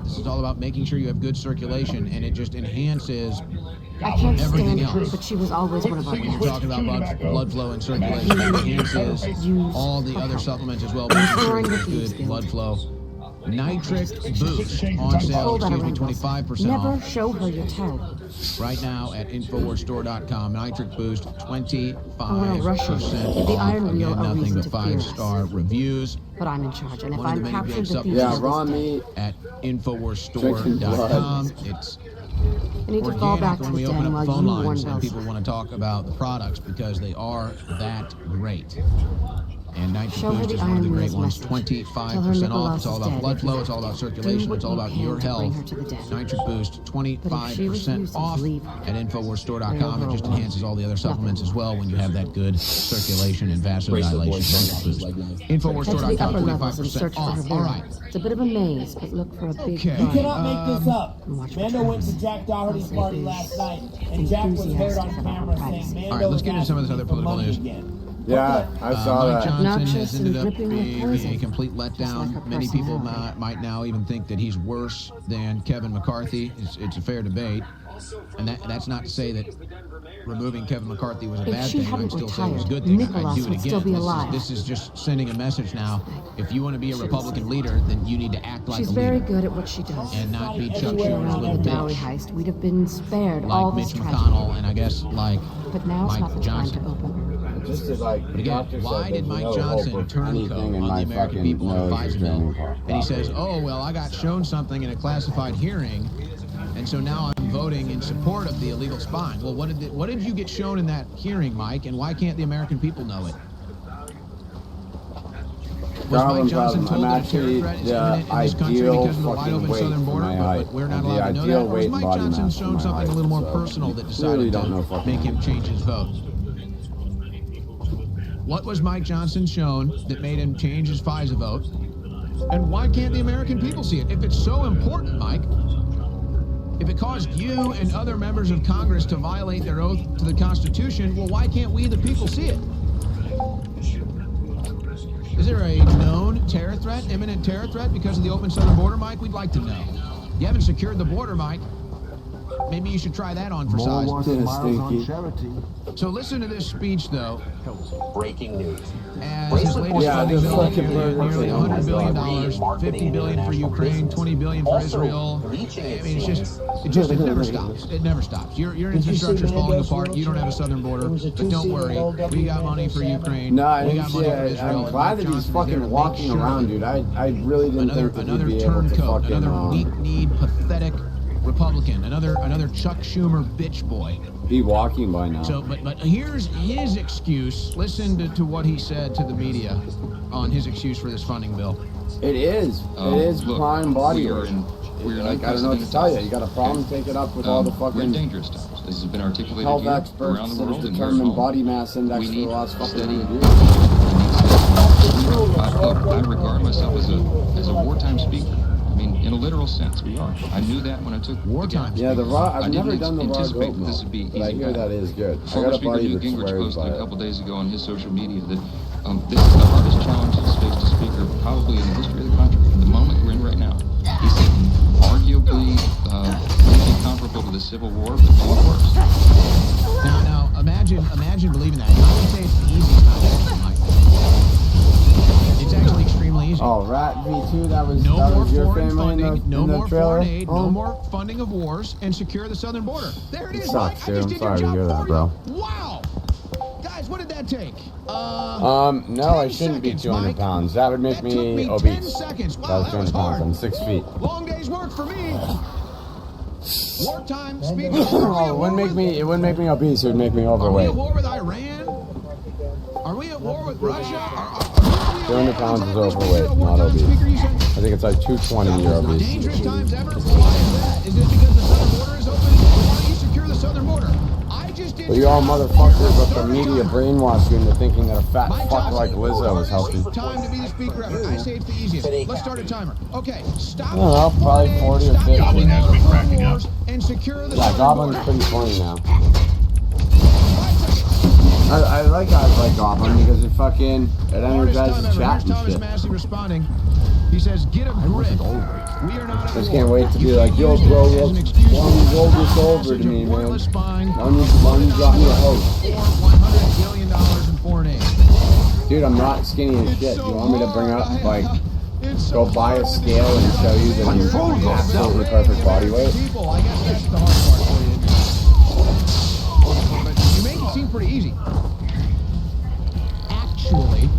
This is all about making sure you have good circulation, and it just enhances I can't everything stand her, else. but she was always one of our We're ones. talking about blood flow and circulation. It enhances all the other supplements as well, making sure you have good blood flow. Nitric Boost on sale, 25% Never off show her your toe. right now at InfoWarsStore.com. Nitric Boost, 25%. The iron wheel Again, are nothing reason but to fear us. 5-star reviews. But I'm in charge, and if One of I'm the many captured, great the supplements thieves raw will meat. at InfoWarsStore.com. It's I need to fall back organic to when we the open den up while phone you warn lines and Bells. people want to talk about the products because they are that great. And Nitric Show her Boost the is one of the Iron great Wheels ones, message. 25% off. It's all about blood flow, it's all about circulation, it's all about your health. Nitric Boost, 25% off at InfoWarsStore.com. It just enhances all the other supplements as well when you have that good circulation and vasodilation. Nitric Boost. Head to the InfoWarsStore.com, upper levels and search 25% for her off. All bill. right. It's a bit of a maze, but look for a big Okay. You gun. cannot make this up. Watch for Mando went traps. to Jack Doherty's party last night, and Jack was heard on camera saying Mando All right, let's get into was some of this other asking for political money news. again. Yeah, I saw Mike that. Johnson Obnoxious has ended and up dripping with being poison. a complete Just like letdown. her Many people personality. might now even think that he's worse than Kevin McCarthy. It's a fair debate. And that's not to say that removing Kevin McCarthy was a If bad she thing. I'd hadn't still say it was a good retired, thing. I'd Nicholas do it would again. still be alive. This is just sending a message now. If you want to be a Republican leader, then you need to act like She's a very leader good at what she does. and not be Chuck Everywhere Schumer's around little the Maui bitch heist, we'd have been spared all like this Mitch tragedy. McConnell and I guess like But now it's Mike not the time to Johnson. open. Just as like, But again, doctor why said, did there's Mike no Johnson hope of turncoat anything in on my the American fucking people on the nose FISA draining bill? part. And he says, oh, well, I got shown something in a classified hearing, and so now I'm voting in support of the illegal spying. Well, what did you get shown in that hearing, Mike, and why can't the American people know it? Was Mike Johnson told that a terror threat is imminent in this country because of the wide open southern border, but we're not allowed to know that? Or was Mike Johnson shown something a little more personal that decided to make him change his vote? What was Mike Johnson shown that made him change his FISA vote? And why can't the American people see it? If it's so important, Mike, If it caused you and other members of Congress to violate their oath to the Constitution, well, why can't we, the people, see it? Is there a known terror threat, imminent terror threat because of the open southern border, Mike? We'd like to know. You haven't secured the border, Mike. Maybe you should try that on for size. So listen to this speech, though. Breaking news. As his latest funding bill, nearly $100 billion, $50 billion for Ukraine, $20 billion for Israel. I mean, it never stops. It never stops. Your infrastructure's falling apart. You don't have a southern border, but don't worry. We got money for Ukraine. No, we got money for Israel. I'm glad that he's fucking walking around, dude. I really didn't think that he'd be able to fucking... Another weak-kneed, pathetic Republican, another Chuck Schumer bitch boy. Be walking by now. So, but here's his excuse. Listen to what he said to the media on his excuse for this funding bill. It is prime body work. Like, I don't know what to tell you. You got a problem, take it up with all the fucking dangerous times. This has been articulated health here experts around the that world. have determined body mass index for the last fucking 100 years. I regard myself as a wartime speaker. I mean, in a literal sense, we are. I knew that when I took wartime. Yeah, the raw. I've never done the raw goat milk, but I hear that is good. I got a buddy that swears by it. A couple days ago on his social media that this is the hardest challenge that's faced a speaker probably in the history of the country. The moment we're in right now, he said, arguably maybe comparable to the Civil War, but far worse. Now, imagine believing that. I would say it's the easiest time, Mike. It's actually extremely easy. Oh, Rat V2, that was no more your foreign family funding, no more foreign aid, oh. no more funding of wars, and secure the southern border. There it is, sucks, Mike. dude. I just I'm did sorry your to hear job that, for bro. you. Wow. Guys, what did that take? No, I shouldn't be 200 pounds. That would make me obese. 10 seconds. Wow, that was 200 pounds. I'm 6 feet. Long day's work for me. Wartime speech. Oh, it wouldn't make me obese. It would make me overweight. Are we at war with Iran? Are we at war with Russia? 200 pounds is overweight, not obese. I think it's like 220 you're obese. Dangerous times ever? Why is that? Is it because the southern border is open? Why don't you secure the southern border? But you all motherfuckers with the media brainwashed you into thinking that a fat fuck like Lizzo was healthy. Time to be the speaker ever. I say it's the easiest. Let's start a timer. Okay, stop. I don't know, probably 40 or 50. Goblin has been cracking up. And secure the yeah, Goblin's pretty funny now. I like guys like Goblin because it energizes chat and shit. Massey responding. He says, get a grip. We are not. I just can't wait to be like, yo, bro, why don't you roll this over to me, man? Why don't you drop me a host? $100 billion in foreign aid. Dude, I'm not skinny as shit. You want me to bring up, like, go buy a scale and show you that I'm absolutely perfect body weight? People, I guess that's the hard part for you. But you make it seem pretty easy. Actually,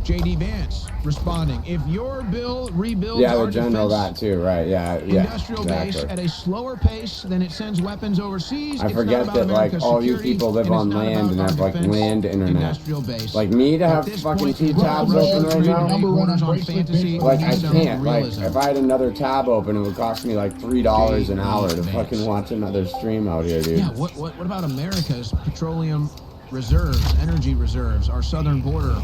J.D. Vance responding. If your bill rebuilds the our general defense that too, right? Yeah, industrial exactly. base at a slower pace than it sends weapons overseas. I forget that like all you people live on land and have like land internet. Like me to have fucking 2 tabs open right now. Like I can't. Like if I had another tab open, it would cost me like $3 an hour to fucking watch another stream out here, dude. Yeah. What about America's petroleum reserves, energy reserves, our southern border?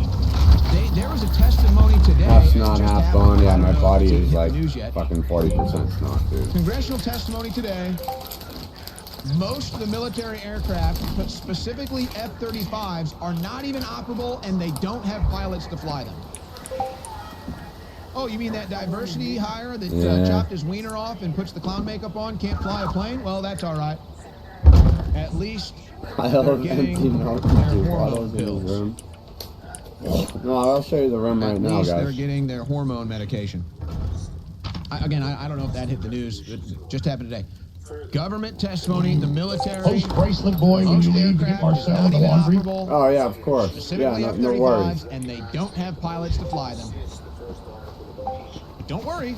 There was a testimony today. Half snot, half bone. Yeah, my body is like fucking 40% snot, dude. Congressional testimony today. Most of the military aircraft, but specifically F-35s, are not even operable and they don't have pilots to fly them. Oh, you mean that diversity hire that chopped his wiener off and puts the clown makeup on, can't fly a plane? Well, that's all right. At least they're getting their hormone pills. No, I'll show you the room right now, guys. They're getting their hormone medication. I don't know if that hit the news. It just happened today. Government testimony, the military. Post-bracelet boy, when you leave to get Marcel the laundry. Oh, yeah, of course. Specifically yeah, F-35s, no worries. and they don't have pilots to fly them. But don't worry.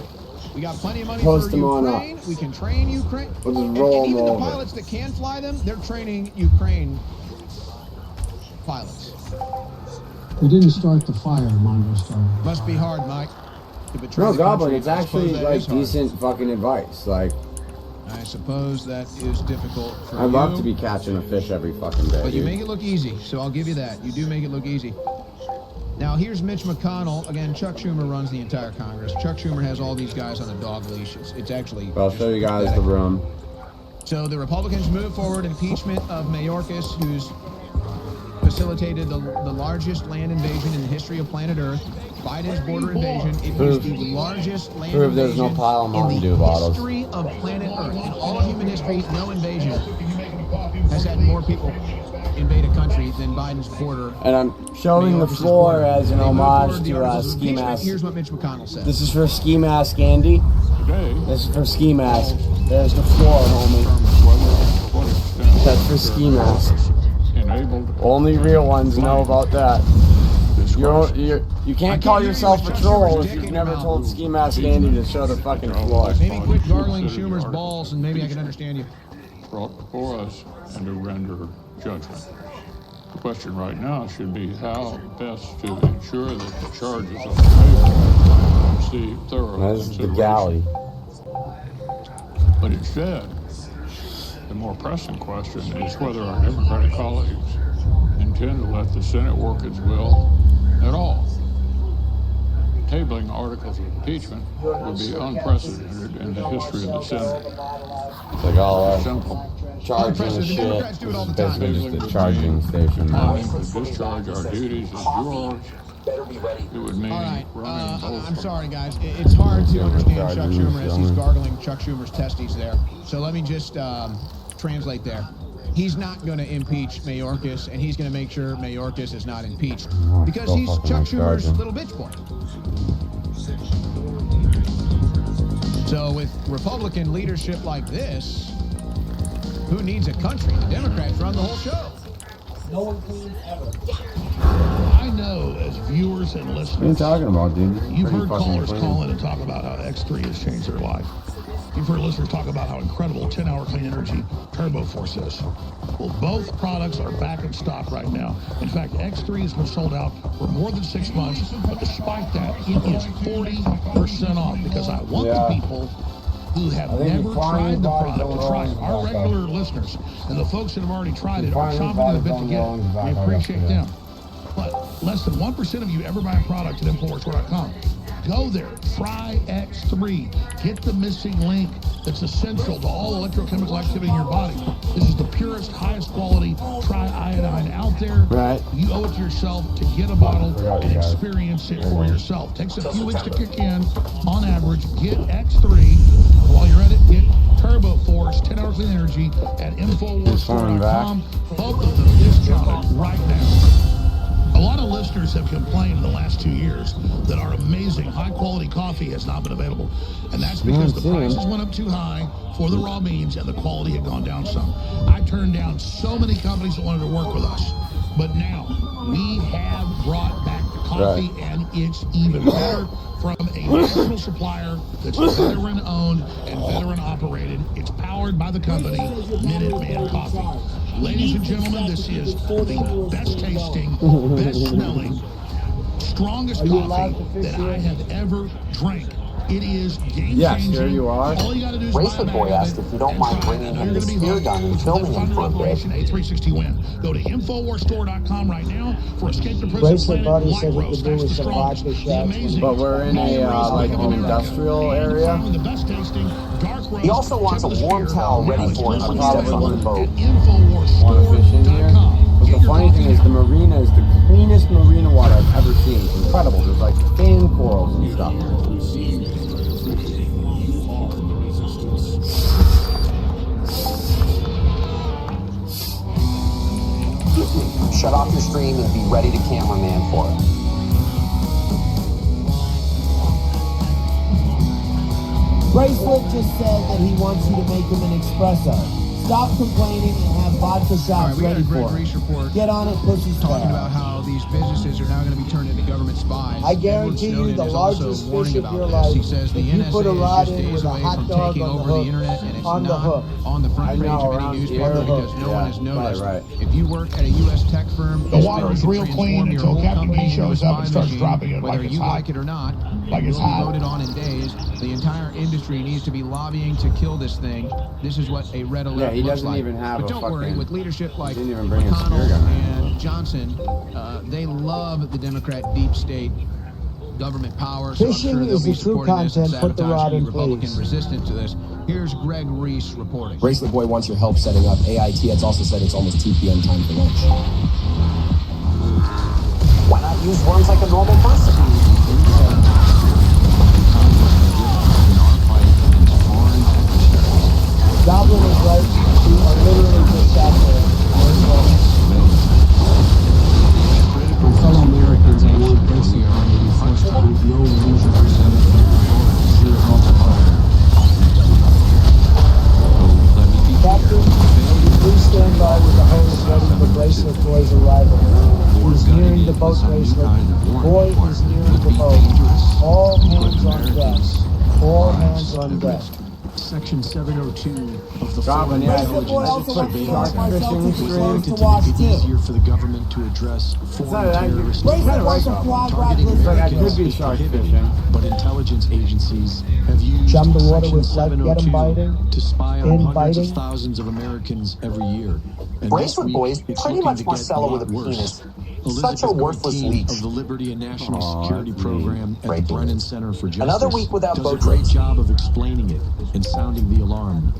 We got plenty of money for Ukraine. We can train Ukraine. We'll just roll and even them the over. pilots that can fly them, they're training Ukraine pilots. We didn't start the fire, Mongo started. Must be hard, Mike. To betray No, the Goblin, country. it's actually like decent fucking advice. Like, I suppose that is difficult for you. I'd love to be catching a fish every fucking day. But you dude. make it look easy, so I'll give you that. You do make it look easy. Now, here's Mitch McConnell. Again, Chuck Schumer runs the entire Congress. Chuck Schumer has all these guys on a dog leash. It's actually... I'll show you guys the room. So the Republicans move forward impeachment of Mayorkas, who's facilitated the largest land invasion in the history of planet Earth. Biden's border invasion. It is the largest land invasion there's no pile of Mountain Dew bottles. in the history of planet Earth. In all of human history, no invasion has had more people invade a country than Biden's border. And I'm showing the floor as an homage to Ski Mask. Here's what Mitch McConnell said. This is for Ski Mask, Andy. This is for Ski Mask. There's the floor, homie. That's for Ski Mask. Only real ones know about that. You can't call yourself a troll if you've never told Ski Mask Andy to show the fucking floor. Maybe quit gargling Schumer's balls and maybe I can understand you. Brought before us and to render judgment. The question right now should be how best to ensure that the charges on the table receive thorough This is the galley. But instead, the more pressing question is whether our Democratic colleagues intend to let the Senate work its will at all. Tabling articles of impeachment would be unprecedented in the history of the Senate. It's like all simple. Charging the shit. This is basically just a charging station. To discharge our duties as yours, it would mean running both. I'm sorry, guys. It's hard to understand Chuck Schumer as he's gargling Chuck Schumer's testes there. So let me just translate there. He's not going to impeach Mayorkas, and he's going to make sure Mayorkas is not impeached because he's Chuck Schumer's little bitch boy. So with Republican leadership like this, who needs a country? The Democrats run the whole show. No one cleans ever. I know as viewers and listeners, What are you talking about, dude? You've Pretty heard fucking callers clean. call in and talk about how X3 has changed their life. You've heard listeners talk about how incredible 10-hour clean energy Turbo Force is. Well, both products are back in stock right now. In fact, X3 has been sold out for more than 6 months, but despite that, it is 40% off because I want the people who have never tried the product to try it. Our regular listeners and the folks that have already tried it are chomping at the bit to get it. We appreciate them. But less than 1% of you ever buy a product at InfoWarsStore.com. Go there, try X3, get the missing link that's essential to all electrochemical activity in your body. This is the purest, highest quality tri-iodine out there. Right. You owe it to yourself to get a bottle and experience it for yourself. Takes a few weeks to kick in. On average, get X3. While you're at it, get Turbo Force, 10 hours of energy at InfoWarsStore.com. Both of them discounted right now. A lot of listeners have complained in the last 2 years that our amazing high-quality coffee has not been available. And that's because the prices went up too high for the raw beans and the quality had gone down some. I turned down so many companies that wanted to work with us. But now, we have brought back the coffee, and it's even better from a national supplier that's veteran-owned and veteran-operated. It's powered by the company Minuteman Coffee. Ladies and gentlemen, this is the best tasting, best smelling, strongest coffee that I have ever drank. It is game-changing. Yes, there you are. All you got to do is Bracelet Boy asked if you don't mind bringing him the spear gun and filming him for a bit. Operation A360 win. Go to InfoWarsStore.com right now for Escape the Prison Bracelet Planet, Buddy Light said we Roast, could do that's with the some strongest, vodka the shots. amazing, But we're in a like an industrial area. the best tasting, dark roast, He also wants a warm towel ready for him when he steps on the boat. Want to fish in here? But the funny thing is, the marina is the cleanest marina water I've ever seen. It's incredible. There's like thin corals and stuff. Shut off your stream and be ready to cameraman for it. Bracelet just said that he wants you to make him an espresso. Stop complaining and have vodka shots ready for him. Get on it, pussy's talking about how these businesses are now going to be turned into government spies. I guarantee you the largest fish of your life. He says the if you NSA put a rod in is with just a days hot away dog from taking on the over the hook, internet, and it's on the not hook. on the front I page know, of around any the newspaper hook. because no one has noticed. Right. If You work at a U.S. tech firm. The water is real clean until Captain B shows up and starts dropping it whether like it's you hot. like it or not, Like it's will be hot. voted on in days. The entire industry needs to be lobbying to kill this thing. This is what a red alert he looks doesn't like. even have but a don't worry, fucking- with leadership like he didn't even bring his spear McConnell gun. and Johnson, they love the Democrat deep state government power. So I'm Fishing sure they'll is be the true supporting this and content. Put the rod sabotaging in, Republican please. resistance to this. Here's Greg Reese reporting. Bracelet Boy wants your help setting up AIT. It's also said it's almost 2 p.m. time for lunch. Why not use worms like a normal person? Goblin is right. We are literally just sat there. My fellow Americans, I want Bracelet Boy to be forced to make no illusions presented from the zero multiplier. Captain, please stand by with the hose ready for Bracelet Boy's arrival. He's nearing the boat, Bracelet. Boy is nearing the boat. All hands on deck. All hands on deck. Section 702 of the Goblin, yeah, Bracelet Boy also wants to talk myself fishing to stream. to watch make it too. easier for the government to address foreign terrorists. Bracelet wants a quad rod Targeting blizzard. Like I Americans could be is shark prohibited, fishing. but intelligence agencies have used Chum the water Section with lead, get 'em 702 biting. to spy on In hundreds biting. of thousands of Americans every year. And Bracelet this Boy week, is it's pretty looking much to get Marcella a with lot a worse. penis. Elizabeth Such a worthless Goldstein leech. of the Liberty and National Security Program at the Breaking Brennan news. Center for Justice Another week without does boat a great trips. job of explaining it and sounding the alarm.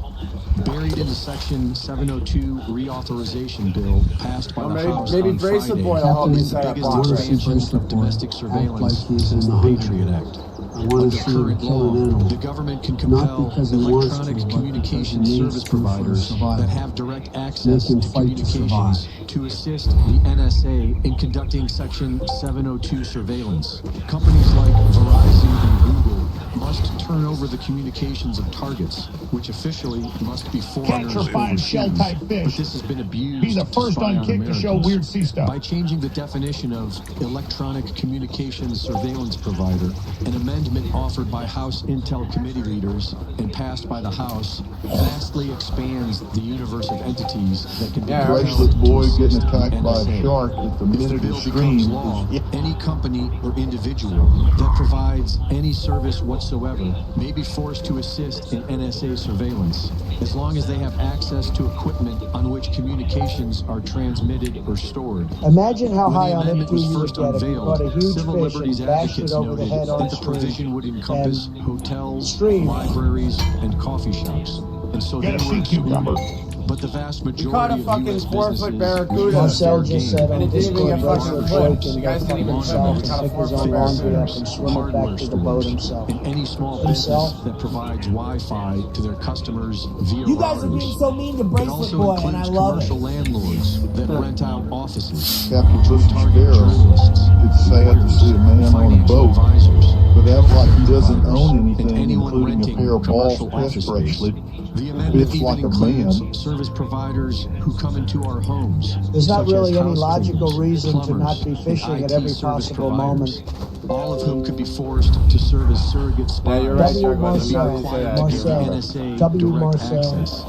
Buried in the Section 702 reauthorization bill passed by Well, the maybe- House maybe on Bracelet Friday Boy will help me is set the up biggest box. expansion of domestic surveillance since the Patriot Act. I want Under to see him current kill law, an animal. the government can Not compel because he wants to, electronic but communication because he needs service to for providers survival. that have direct access Make him to fight to communications to assist the NSA in conducting Section 702 surveillance. Companies like Verizon and Google must turn over the communications of targets, which officially must be foreigners Catch or find overseas. shell-type fish. But this has been abused Be the to first spy on on kick to show Americans. weird sea stuff. By changing the definition of electronic communications surveillance provider, an amendment offered by House Intel Committee leaders and passed by the House vastly expands the universe of entities that can be compelled Bracelet to Boy assist getting attacked the by a NSA. shark at the If the minute bill of becomes stream law, is... any company or individual that provides any service whatsoever may be forced to assist in NSA surveillance, as long as they have access to equipment on which communications are transmitted or stored. Imagine how When high the on amendment FQ was you would first get if you caught a unveiled, huge civil fish liberties and bashed advocates it over the noted head on that the provision would encompass and hotels, stream. libraries, and coffee shops. And so Get they a were sea cucumber. excluded. But the vast We majority caught a of fucking U.S. 4-foot businesses barracuda. Marcel just said And on it didn't even Discord, get fucking Bracelet flipped. Boy can You go guys didn't fuck even himself flip it. We and caught a pick his 4-foot own laundry barracuda. up and swim it hardware back to the boat stores, himself. and any small Himself? business that provides Wi-Fi to their customers via You guys are routers. being so mean to It Bracelet also Boy, and I includes love commercial it. landlords that rent out offices Captain to Pussy target Sparrow. journalists, It's sad to lawyers, see a man on a financial boat, advisors, but act like he doesn't providers, own and anything, anyone including a renting pair of balls commercial test office space. bracelet. The amendment Fits even like a includes man. service providers who come into our homes. There's not such really as any house logical cleaners, reason to plumbers, not be and fishing at IT every service possible providers, moment. all of whom could be forced to serve as surrogate spies. Yeah, you're right, W. Douglas. Now that you say Marcel, that, I do remember. Marcel, W. direct Marcel. access,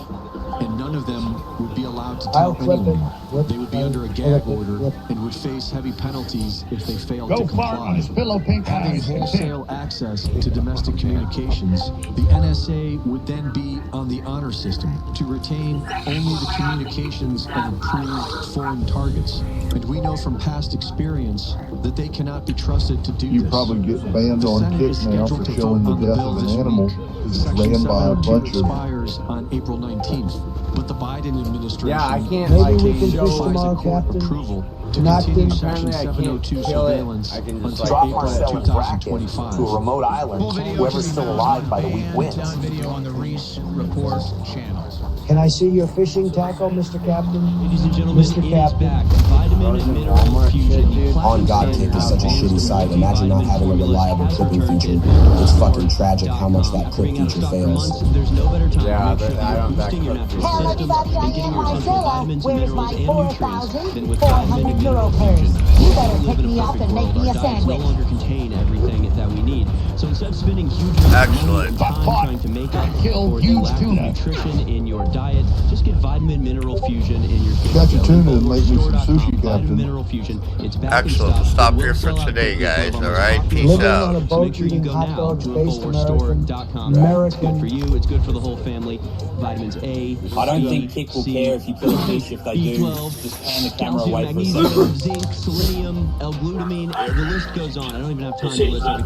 and none of them would be allowed to I'll tell clip it. anyone. Whip, They would be I'll under a clip gag it, order whip. and would face heavy penalties if they failed Go to Clark on his comply. pillow pink Having eyes. wholesale access to domestic communications, the NSA would then be on the honor system to retain only the communications of approved foreign targets. And we know from past experience that they cannot be trusted to do You this. probably get banned The on Senate kick is now scheduled for to showing vote the on the death bill of an this animal week. because it's Section ran by a 702 bunch of... expires on April 19th, but the Biden administration Yeah, I can't, Maybe like, we can show, fish like, tomorrow, court Captain. approval to Not continue them. Section Apparently I can't 702 kill it. surveillance I can just, until like, Drop April Marcel and bracket 2025. to a remote island. Whoever's still alive by the week wins. On video on the Reese Report channel. Can I see your fishing tackle, Mr. Captain? Ladies and gentlemen, Mr. it is Captain. back. Vitamin and mineral infusion. On God Kick is such a shitty site. Imagine not having a reliable clipping feature. It's fucking tragic how much that clip feature fails. There's no better time Yeah, to make sure but I that don't you're boosting your back natural clip system feature. and getting your essential vitamins, Where's minerals, my and nutrients than with 4,400 vitamin and mineral euro purse? infusion. You better We live pick in a me up perfect world, our diets no longer contain everything that we need. So instead of spending huge amounts of money and time trying to make up for the lack of nutrition in your diet, just get Vitamin Mineral Fusion in your kitchen. Catch a tuna and make me some sushi, Vitamin Captain. Mineral Fusion. It's back in Excellent. stock. Stop It will here for sell out today, quickly. It's guys. one of All our most right. popular Peace Living out. on a So boat make sure you eating go hot now dogs to based American. InfoWarsStore.com. It's good for you. It's good for the whole family. Vitamins A, I don't C, think Kick will C, care if you kill a fish. If they do, B12, just pan the camera calcium, away for a magnesium, second. zinc, selenium, L-glutamine. The list goes on. I don't even have time to list everything.